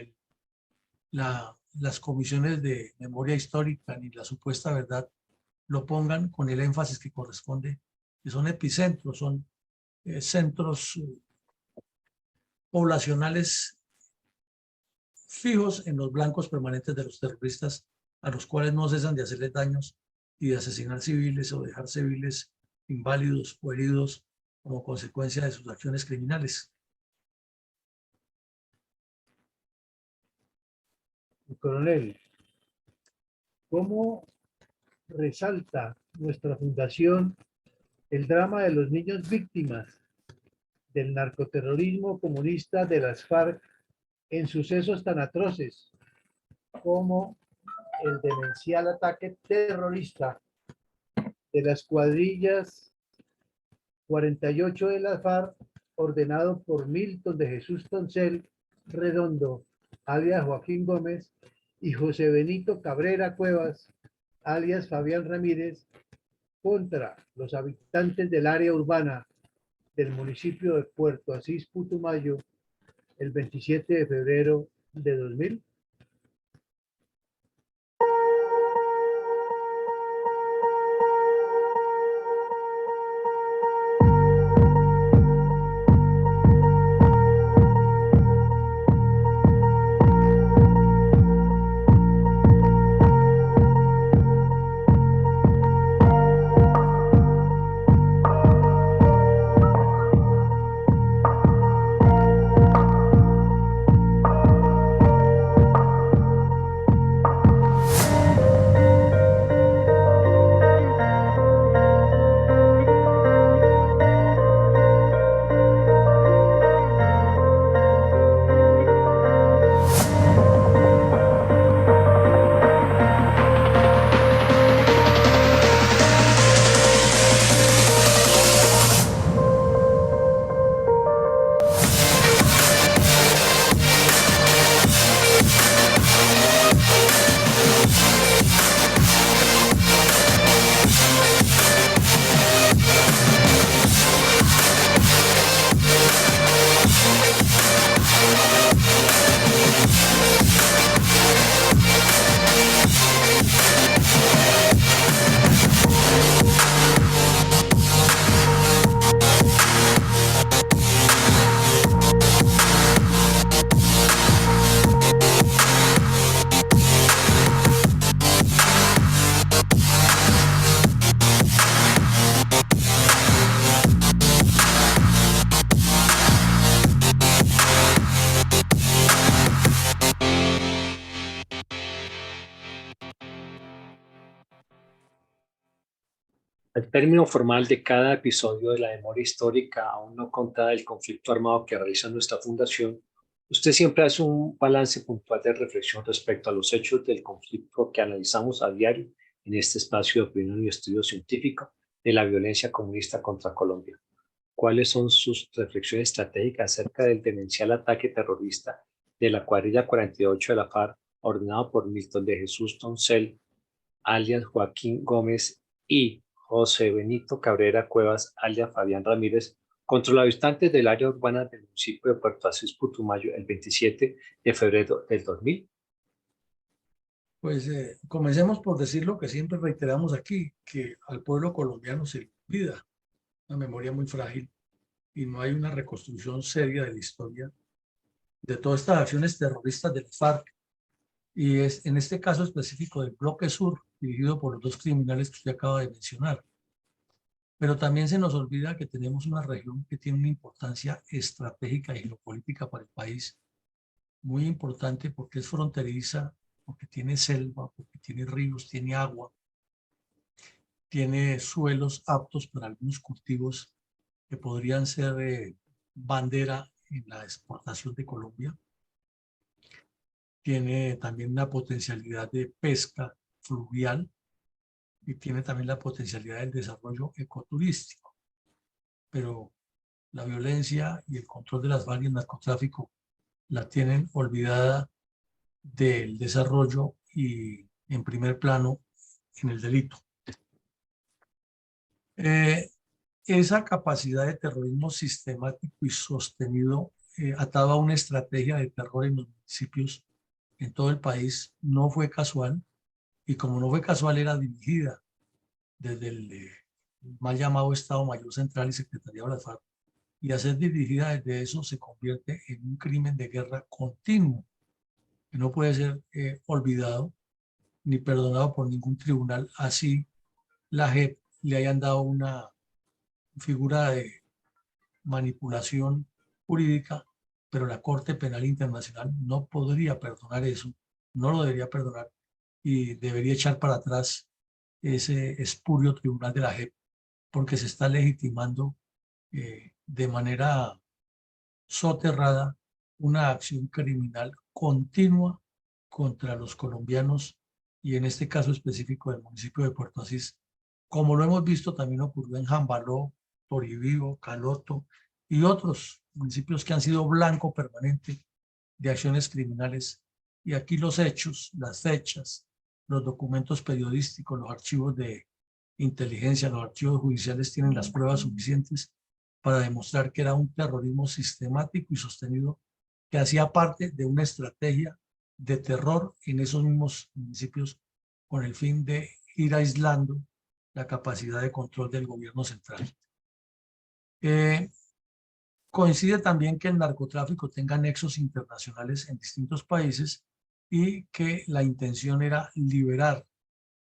las comisiones de memoria histórica, ni la supuesta verdad lo pongan con el énfasis que corresponde, que son epicentros, son centros poblacionales fijos en los blancos permanentes de los terroristas, a los cuales no cesan de hacerles daños y de asesinar civiles o dejar civiles inválidos o heridos como consecuencia de sus acciones criminales. Coronel, ¿cómo resalta nuestra fundación el drama de los niños víctimas del narcoterrorismo comunista de las FARC en sucesos tan atroces como el demencial ataque terrorista de las cuadrillas 48 de la FARC, ordenado por Milton de Jesús Toncel Redondo, alias Joaquín Gómez, y José Benito Cabrera Cuevas, alias Fabián Ramírez, contra los habitantes del área urbana del municipio de Puerto Asís, Putumayo, el 27 de febrero de 2000? Al término formal de cada episodio de la memoria histórica aún no contada del conflicto armado que realiza nuestra fundación, usted siempre hace un balance puntual de reflexión respecto a los hechos del conflicto que analizamos a diario en este espacio de opinión y estudio científico de la violencia comunista contra Colombia. ¿Cuáles son sus reflexiones estratégicas acerca del demencial ataque terrorista de la cuadrilla 48 de la FARC, ordenado por Milton de Jesús Toncel, alias Joaquín Gómez, y José Benito Cabrera Cuevas, alias Fabián Ramírez, contra los habitantes del área urbana del municipio de Puerto Asís, Putumayo, el 27 de febrero del 2000? Pues comencemos por decir lo que siempre reiteramos aquí, que al pueblo colombiano se le olvida, una memoria muy frágil, y no hay una reconstrucción seria de la historia de todas estas acciones terroristas del FARC, y es en este caso específico del Bloque Sur, dirigido por los dos criminales que usted acaba de mencionar. Pero también se nos olvida que tenemos una región que tiene una importancia estratégica y geopolítica para el país, muy importante porque es fronteriza, porque tiene selva, porque tiene ríos, tiene agua, tiene suelos aptos para algunos cultivos que podrían ser bandera en la exportación de Colombia. tiene también una potencialidad de pesca fluvial y tiene también la potencialidad del desarrollo ecoturístico. Pero la violencia y el control de las FARC y el narcotráfico la tienen olvidada del desarrollo y en primer plano en el delito. Esa capacidad de terrorismo sistemático y sostenido atado a una estrategia de terror en los municipios en todo el país no fue casual, y como no fue casual era dirigida desde el mal llamado Estado Mayor Central y Secretaría de la FARC, y a ser dirigida desde eso se convierte en un crimen de guerra continuo que no puede ser olvidado ni perdonado por ningún tribunal, así la JEP le hayan dado una figura de manipulación jurídica, pero la Corte Penal Internacional no podría perdonar eso, no lo debería perdonar y debería echar para atrás ese espurio tribunal de la JEP, porque se está legitimando de manera soterrada una acción criminal continua contra los colombianos y en este caso específico del municipio de Puerto Asís, como lo hemos visto también ocurrió en Jambaló, Toribío, Caloto y otros municipios que han sido blanco permanente de acciones criminales. Y aquí los hechos, las fechas, los documentos periodísticos, los archivos de inteligencia, los archivos judiciales tienen las pruebas suficientes para demostrar que era un terrorismo sistemático y sostenido que hacía parte de una estrategia de terror en esos mismos municipios con el fin de ir aislando la capacidad de control del gobierno central. Coincide también que el narcotráfico tenga nexos internacionales en distintos países y que la intención era liberar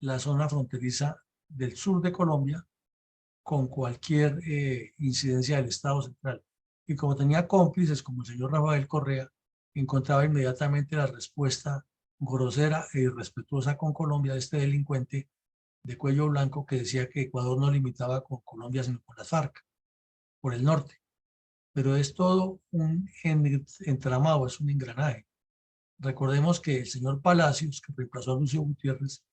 la zona fronteriza del sur de Colombia con cualquier incidencia del Estado central. Y como tenía cómplices como el señor Rafael Correa, encontraba inmediatamente la respuesta grosera e irrespetuosa con Colombia de este delincuente de cuello blanco que decía que Ecuador no limitaba con Colombia sino con las FARC por el norte. Pero es todo un entramado, es un engranaje. Recordemos que el señor Palacios, que reemplazó a Lucio Gutiérrez,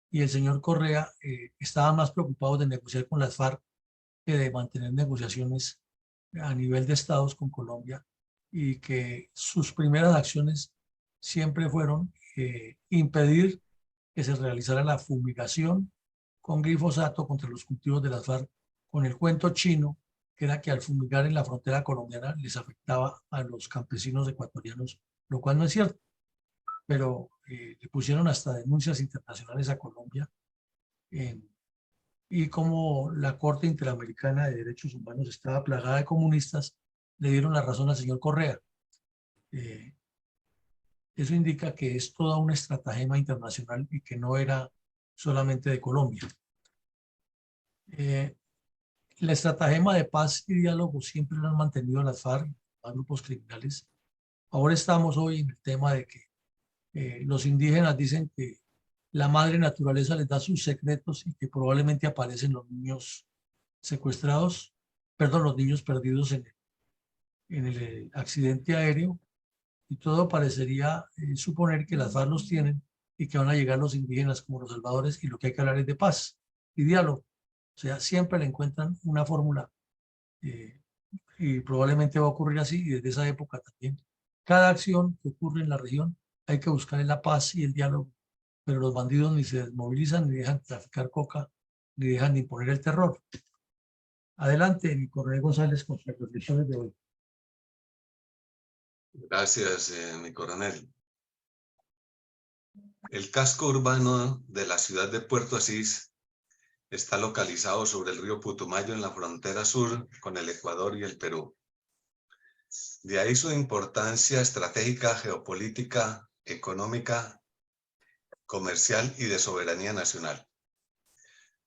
y el señor Correa estaban más preocupados de negociar con las FARC que de mantener negociaciones a nivel de estados con Colombia, y que sus primeras acciones siempre fueron impedir que se realizara la fumigación con glifosato contra los cultivos de las FARC, con el cuento chino que era que al fumigar en la frontera colombiana les afectaba a los campesinos ecuatorianos, lo cual no es cierto, pero le pusieron hasta denuncias internacionales a Colombia y como la Corte Interamericana de Derechos Humanos estaba plagada de comunistas, le dieron la razón al señor Correa. Eso indica que es toda una estratagema internacional y que no era solamente de Colombia. La estratagema de paz y diálogo siempre lo han mantenido las FARC, los grupos criminales. Ahora estamos hoy en el tema de que los indígenas dicen que la madre naturaleza les da sus secretos y que probablemente aparecen los niños secuestrados, perdón, los niños perdidos en el accidente aéreo, y todo parecería suponer que las FARC los tienen y que van a llegar los indígenas como los salvadores, y lo que hay que hablar es de paz y diálogo. O sea, siempre le encuentran una fórmula y probablemente va a ocurrir así, y desde esa época también. Cada acción que ocurre en la región hay que buscar en la paz y el diálogo, pero los bandidos ni se desmovilizan, ni dejan traficar coca, ni dejan de imponer el terror. Adelante, mi coronel González, con sus reflexiones de hoy. Gracias, mi coronel. El casco urbano de la ciudad de Puerto Asís está localizado sobre el río Putumayo en la frontera sur con el Ecuador y el Perú. De ahí su importancia estratégica, geopolítica, económica, comercial y de soberanía nacional.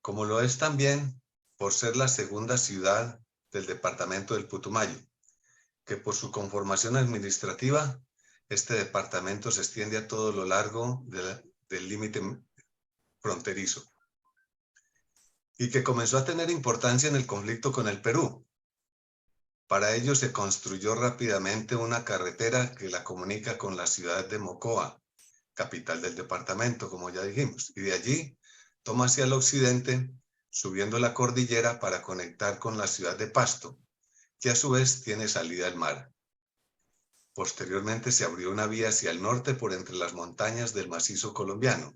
Como lo es también por ser la segunda ciudad del departamento del Putumayo, que por su conformación administrativa, este departamento se extiende a todo lo largo del límite fronterizo, y que comenzó a tener importancia en el conflicto con el Perú. Para ello se construyó rápidamente una carretera que la comunica con la ciudad de Mocoa, capital del departamento, como ya dijimos, y de allí toma hacia el occidente, subiendo la cordillera para conectar con la ciudad de Pasto, que a su vez tiene salida al mar. Posteriormente se abrió una vía hacia el norte por entre las montañas del macizo colombiano,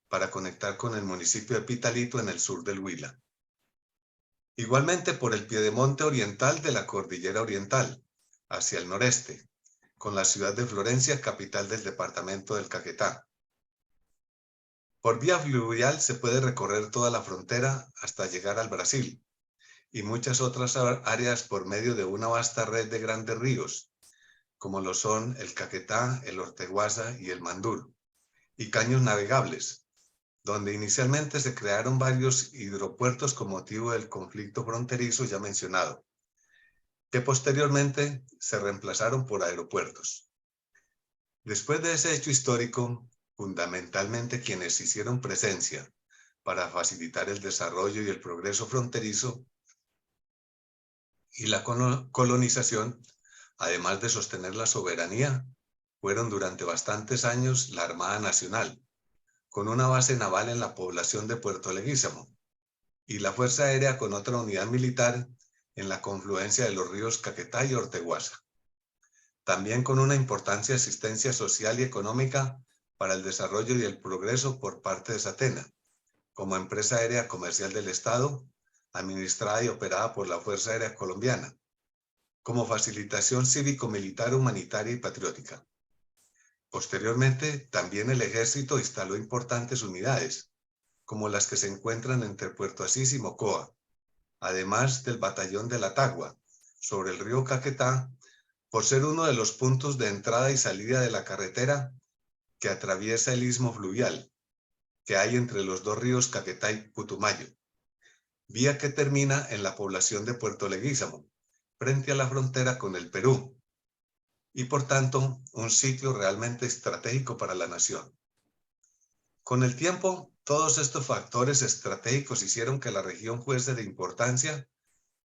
para conectar con el municipio de Pitalito en el sur del Huila. Igualmente por el piedemonte oriental de la cordillera oriental, hacia el noreste, con la ciudad de Florencia, capital del departamento del Caquetá. Por vía fluvial se puede recorrer toda la frontera hasta llegar al Brasil, y muchas otras áreas por medio de una vasta red de grandes ríos, como lo son el Caquetá, el Orteguaza y el Mandur, y caños navegables, donde inicialmente se crearon varios hidropuertos con motivo del conflicto fronterizo ya mencionado, que posteriormente se reemplazaron por aeropuertos. Después de ese hecho histórico, fundamentalmente quienes hicieron presencia para facilitar el desarrollo y el progreso fronterizo y la colonización, además de sostener la soberanía, fueron durante bastantes años la Armada Nacional, con una base naval en la población de Puerto Leguízamo, y la Fuerza Aérea con otra unidad militar en la confluencia de los ríos Caquetá y Orteguaza. También con una importante asistencia social y económica para el desarrollo y el progreso por parte de Satena, como empresa aérea comercial del Estado, administrada y operada por la Fuerza Aérea Colombiana, como facilitación cívico-militar, humanitaria y patriótica. Posteriormente, también el ejército instaló importantes unidades, como las que se encuentran entre Puerto Asís y Mocoa, además del batallón de la Tagua, sobre el río Caquetá, por ser uno de los puntos de entrada y salida de la carretera que atraviesa el istmo fluvial que hay entre los dos ríos Caquetá y Putumayo, vía que termina en la población de Puerto Leguízamo, frente a la frontera con el Perú, y por tanto un sitio realmente estratégico para la nación. Con el tiempo, todos estos factores estratégicos hicieron que la región fuese de importancia,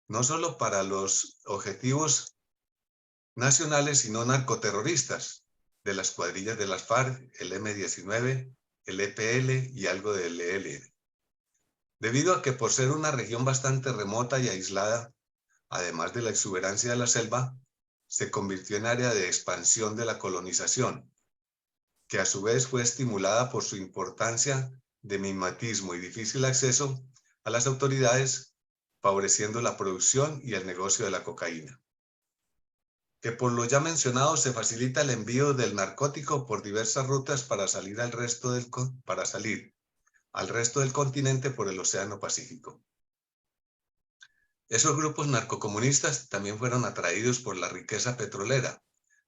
no solo para los objetivos nacionales, sino narcoterroristas, de las cuadrillas de las FARC, el M-19, el EPL y algo del ELN. Debido a que por ser una región bastante remota y aislada, además de la exuberancia de la selva, se convirtió en área de expansión de la colonización, que a su vez fue estimulada por su importancia de mimetismo y difícil acceso a las autoridades, favoreciendo la producción y el negocio de la cocaína. Que por lo ya mencionado se facilita el envío del narcótico por diversas rutas para salir al resto del continente por el Océano Pacífico. Esos grupos narcocomunistas también fueron atraídos por la riqueza petrolera,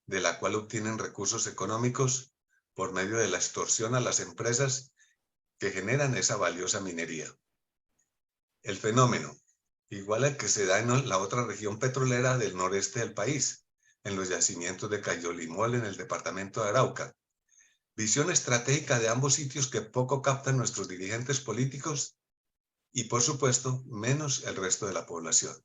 de la cual obtienen recursos económicos por medio de la extorsión a las empresas que generan esa valiosa minería. El fenómeno, igual al que se da en la otra región petrolera del noreste del país, en los yacimientos de Cayolimol en el departamento de Arauca. Visión estratégica de ambos sitios que poco captan nuestros dirigentes políticos y, por supuesto, menos el resto de la población.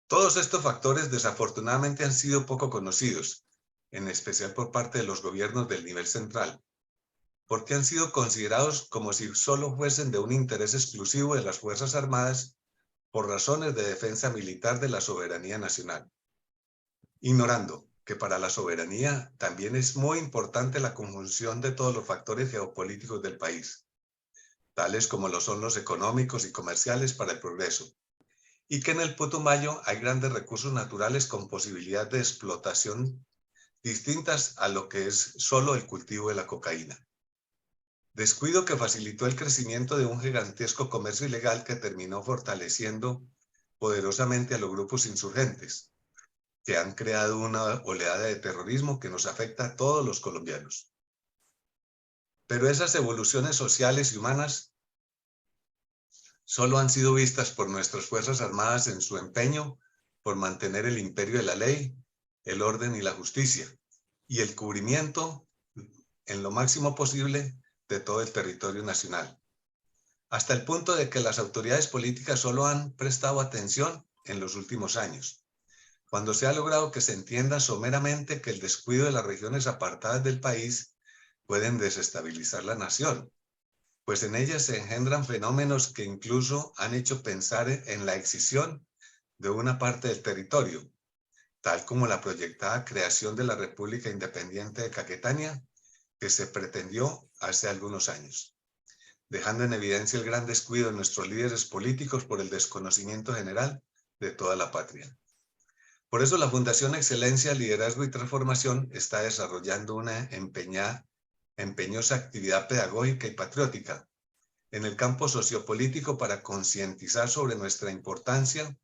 Todos estos factores desafortunadamente han sido poco conocidos, en especial por parte de los gobiernos del nivel central, porque han sido considerados como si solo fuesen de un interés exclusivo de las Fuerzas Armadas por razones de defensa militar de la soberanía nacional, ignorando que para la soberanía también es muy importante la conjunción de todos los factores geopolíticos del país, tales como lo son los económicos y comerciales para el progreso, y que en el Putumayo hay grandes recursos naturales con posibilidad de explotación distintas a lo que es solo el cultivo de la cocaína. Descuido que facilitó el crecimiento de un gigantesco comercio ilegal que terminó fortaleciendo poderosamente a los grupos insurgentes, que han creado una oleada de terrorismo que nos afecta a todos los colombianos. Pero esas evoluciones sociales y humanas solo han sido vistas por nuestras Fuerzas Armadas en su empeño por mantener el imperio de la ley, el orden y la justicia, y el cubrimiento en lo máximo posible de todo el territorio nacional, hasta el punto de que las autoridades políticas solo han prestado atención en los últimos años, cuando se ha logrado que se entienda someramente que el descuido de las regiones apartadas del país pueden desestabilizar la nación, pues en ellas se engendran fenómenos que incluso han hecho pensar en la excisión de una parte del territorio, tal como la proyectada creación de la República Independiente de Caquetania, que se pretendió hace algunos años, dejando en evidencia el gran descuido de nuestros líderes políticos por el desconocimiento general de toda la patria. Por eso la Fundación Excelencia, Liderazgo y Transformación está desarrollando una empeñosa actividad pedagógica y patriótica en el campo sociopolítico para concientizar sobre nuestra importancia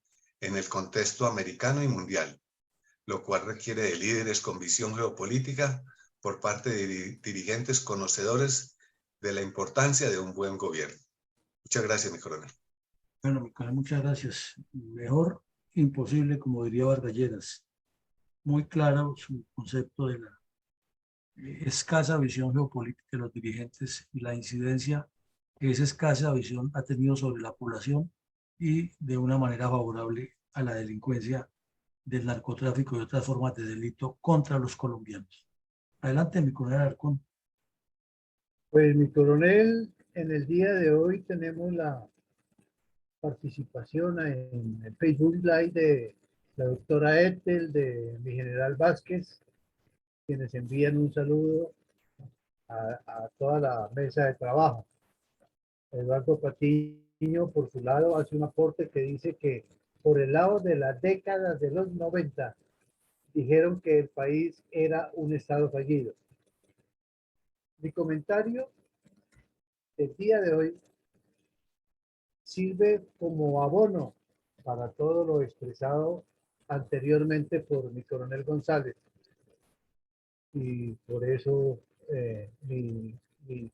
en el contexto americano y mundial, lo cual requiere de líderes con visión geopolítica por parte de dirigentes conocedores de la importancia de un buen gobierno. Muchas gracias, mi coronel. Bueno, mi coronel, muchas gracias. Mejor imposible, como diría Vargas Lleras. Muy claro su concepto de la escasa visión geopolítica de los dirigentes y la incidencia que esa escasa visión ha tenido sobre la población y de una manera favorable a la delincuencia del narcotráfico y otras formas de delito contra los colombianos. Adelante, mi coronel Alarcón. Pues mi coronel, en el día de hoy tenemos la participación en el Facebook Live de la doctora Ethel, de mi general Vázquez, quienes envían un saludo a toda la mesa de trabajo. Eduardo Patiño, por su lado, hace un aporte que dice que por el lado de las décadas de los 90, dijeron que el país era un estado fallido. Mi comentario del día de hoy sirve como abono para todo lo expresado anteriormente por mi coronel González. Y por eso mi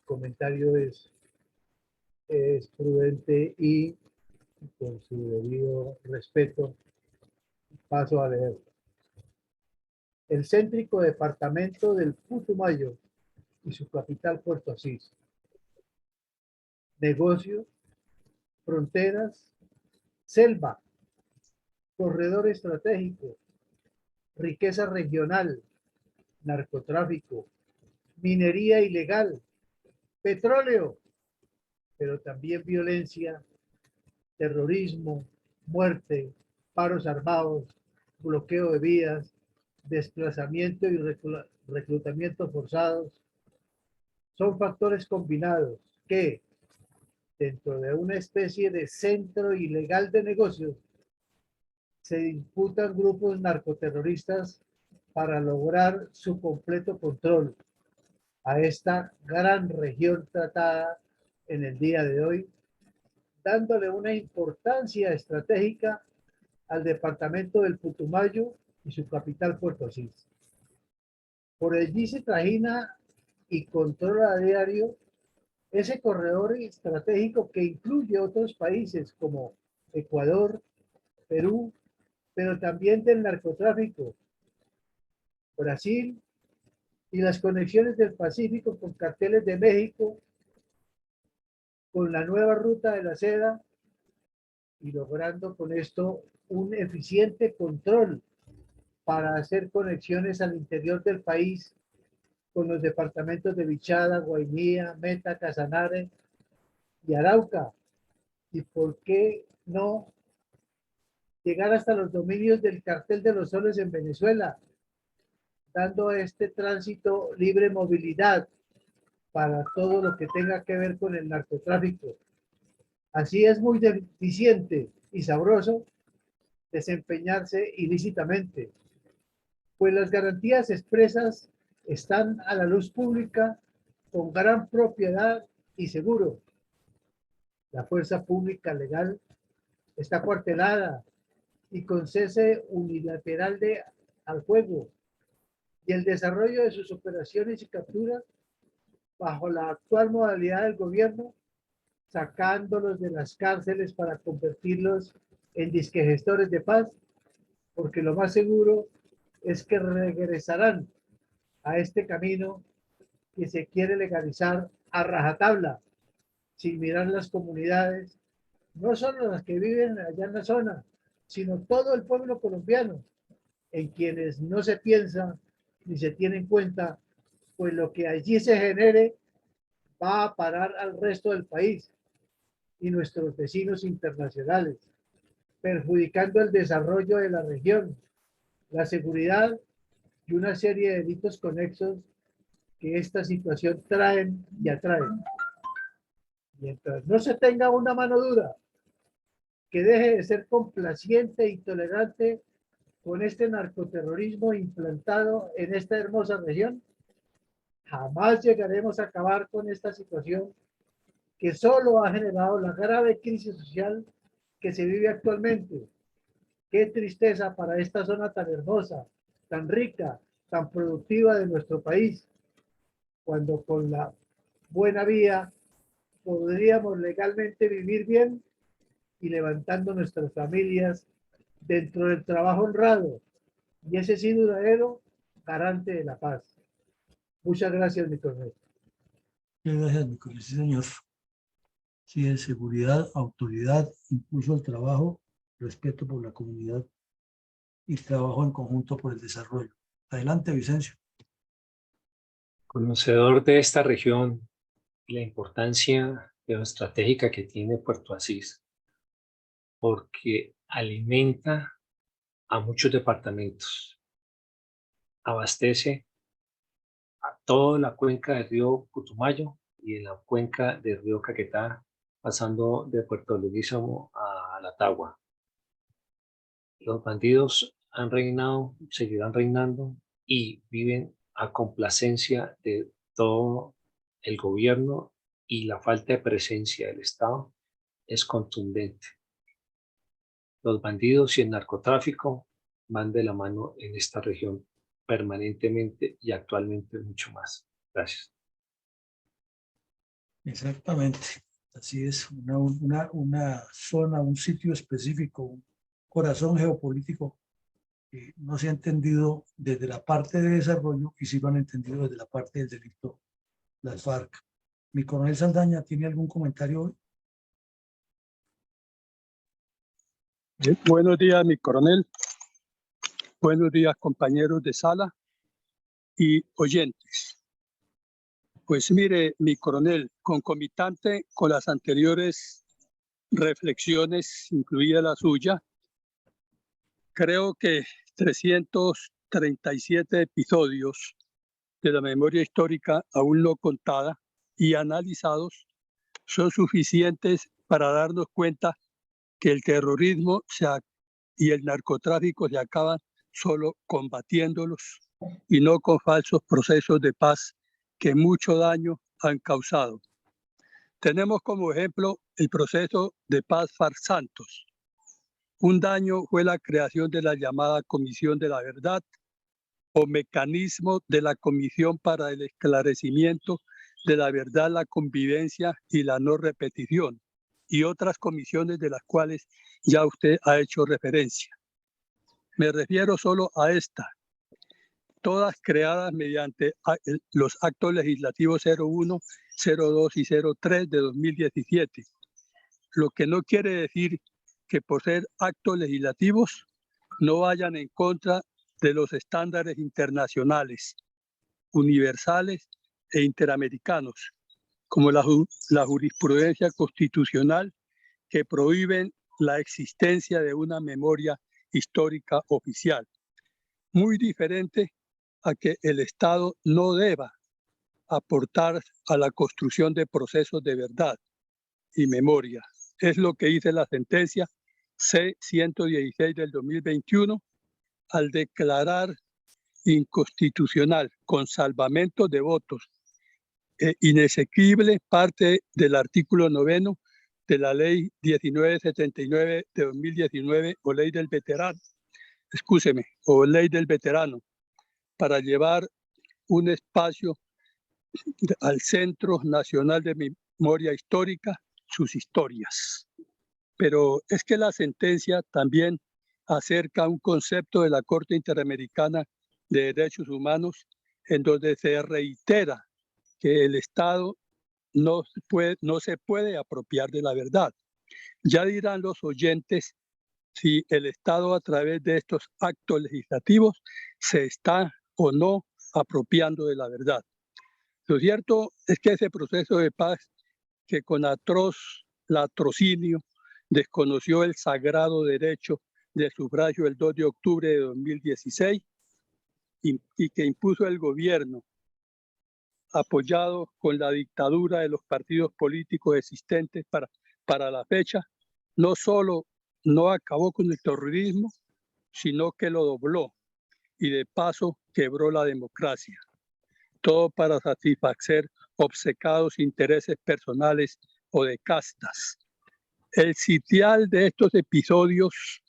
comentario es prudente y con su debido respeto paso a leer. El céntrico departamento del Putumayo y su capital Puerto Asís. Negocios, fronteras, selva, corredor estratégico, riqueza regional, narcotráfico, minería ilegal, petróleo, pero también violencia, terrorismo, muerte, paros armados, bloqueo de vías, desplazamiento y reclutamiento forzados, son factores combinados que, dentro de una especie de centro ilegal de negocios, se disputan grupos narcoterroristas para lograr su completo control a esta gran región tratada en el día de hoy, dándole una importancia estratégica al departamento del Putumayo y su capital Puerto Asís. Por allí se trajina y controla a diario ese corredor estratégico que incluye otros países como Ecuador, Perú, pero también del narcotráfico, Brasil y las conexiones del Pacífico con carteles de México, con la nueva ruta de la seda y logrando con esto un eficiente control para hacer conexiones al interior del país con los departamentos de Vichada, Guainía, Meta, Casanare y Arauca. ¿Y por qué no llegar hasta los dominios del cartel de los soles en Venezuela, dando este tránsito libre movilidad para todo lo que tenga que ver con el narcotráfico? Así es muy deficiente y sabroso desempeñarse ilícitamente, pues las garantías expresas están a la luz pública con gran propiedad y seguro. La fuerza pública legal está cuartelada y con cese unilateral al fuego, y el desarrollo de sus operaciones y capturas bajo la actual modalidad del gobierno, sacándolos de las cárceles para convertirlos en disquegestores de paz, porque lo más seguro es que regresarán a este camino que se quiere legalizar a rajatabla, sin mirar las comunidades, no solo las que viven allá en la zona, sino todo el pueblo colombiano, en quienes no se piensa ni se tiene en cuenta pues lo que allí se genere va a parar al resto del país y nuestros vecinos internacionales, perjudicando el desarrollo de la región, la seguridad y una serie de delitos conexos que esta situación traen y atraen. Mientras no se tenga una mano dura que deje de ser complaciente e intolerante con este narcoterrorismo implantado en esta hermosa región, jamás llegaremos a acabar con esta situación que solo ha generado la grave crisis social que se vive actualmente. Qué tristeza para esta zona tan hermosa, tan rica, tan productiva de nuestro país, cuando con la buena vía podríamos legalmente vivir bien y levantando nuestras familias dentro del trabajo honrado y ese sí duradero garante de la paz. Muchas gracias, mi coronel. Muchas gracias, mi coronel. Sí, señor. Sí, en seguridad, autoridad, impulso al trabajo, respeto por la comunidad y trabajo en conjunto por el desarrollo. Adelante, Vicencio. Conocedor de esta región y la importancia geoestratégica que tiene Puerto Asís, porque alimenta a muchos departamentos, abastece a toda la cuenca del río Putumayo y en la cuenca del río Caquetá, pasando de Puerto Leguízamo a La Tagua. Los bandidos han reinado, seguirán reinando y viven a complacencia de todo el gobierno, y la falta de presencia del Estado es contundente. Los bandidos y el narcotráfico van de la mano en esta región permanentemente y actualmente mucho más. Gracias. Exactamente. Así es, una zona, un sitio específico, un corazón geopolítico que no se ha entendido desde la parte de desarrollo y sí lo han entendido desde la parte del delito, las FARC. Mi coronel Saldaña, ¿tiene algún comentario hoy? Buenos días, mi coronel. Buenos días, compañeros de sala y oyentes. Pues mire, mi coronel, concomitante con las anteriores reflexiones, incluida la suya, creo que 337 episodios de la memoria histórica aún no contada y analizados son suficientes para darnos cuenta que el terrorismo y el narcotráfico se acaban solo combatiéndolos y no con falsos procesos de paz que mucho daño han causado. Tenemos como ejemplo el proceso de paz FARC-Santos. Un daño fue la creación de la llamada Comisión de la Verdad o mecanismo de la Comisión para el Esclarecimiento de la Verdad, la Convivencia y la No Repetición, y otras comisiones de las cuales ya usted ha hecho referencia. Me refiero solo a esta, todas creadas mediante los actos legislativos 01, 02 y 03 de 2017, lo que no quiere decir que por ser actos legislativos no vayan en contra de los estándares internacionales, universales e interamericanos, como la jurisprudencia constitucional que prohíben la existencia de una memoria histórica oficial. Muy diferente a que el Estado no deba aportar a la construcción de procesos de verdad y memoria. Es lo que dice la sentencia C-116 del 2021 al declarar inconstitucional con salvamento de votos inexequible parte del artículo 9 de la ley 1979 de 2019 o ley del veterano, o ley del veterano, para llevar un espacio al Centro Nacional de Memoria Histórica, sus historias. Pero es que la sentencia también acerca un concepto de la Corte Interamericana de Derechos Humanos en donde se reitera que el Estado no se puede apropiar de la verdad. Ya dirán los oyentes si el Estado a través de estos actos legislativos se está o no apropiando de la verdad. Lo cierto es que ese proceso de paz, que con latrocinio desconoció el sagrado derecho de sufragio el 2 de octubre de 2016 y que impuso el gobierno, apoyado con la dictadura de los partidos políticos existentes para la fecha, no solo no acabó con el terrorismo, sino que lo dobló y de paso quebró la democracia. Todo para satisfacer obcecados intereses personales o de castas. El sitial de estos episodios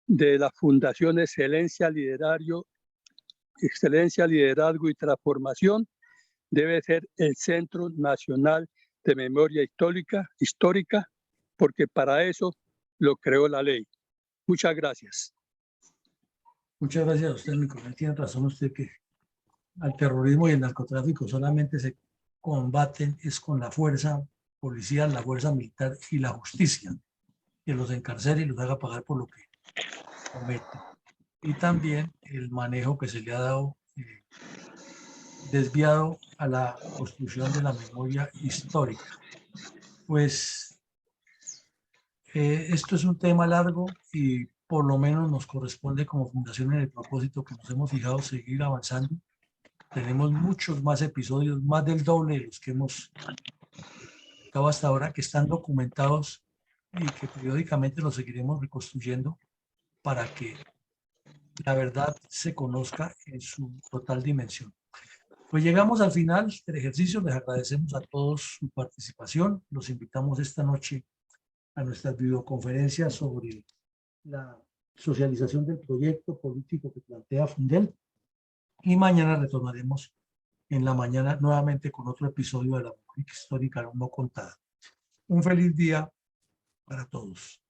de la Fundación Excelencia, Liderazgo y Transformación debe ser el Centro Nacional de Memoria Histórica, porque para eso lo creó la ley. Muchas gracias. Muchas gracias a usted, mi coronel. Tiene razón usted que al terrorismo y el narcotráfico solamente se combaten es con la fuerza policial, la fuerza militar y la justicia, que los encarcele y los haga pagar por lo que cometen. Y también el manejo que se le ha dado desviado a la construcción de la memoria histórica. Pues esto es un tema largo y por lo menos nos corresponde como fundación en el propósito que nos hemos fijado seguir avanzando. Tenemos muchos más episodios, más del doble de los que hemos publicado hasta ahora, que están documentados y que periódicamente los seguiremos reconstruyendo para que la verdad se conozca en su total dimensión. Pues llegamos al final del ejercicio. Les agradecemos a todos su participación. Los invitamos esta noche a nuestras videoconferencias sobre la socialización del proyecto político que plantea Fundel. Y mañana retornaremos en la mañana nuevamente con otro episodio de la memoria histórica no contada. Un feliz día para todos.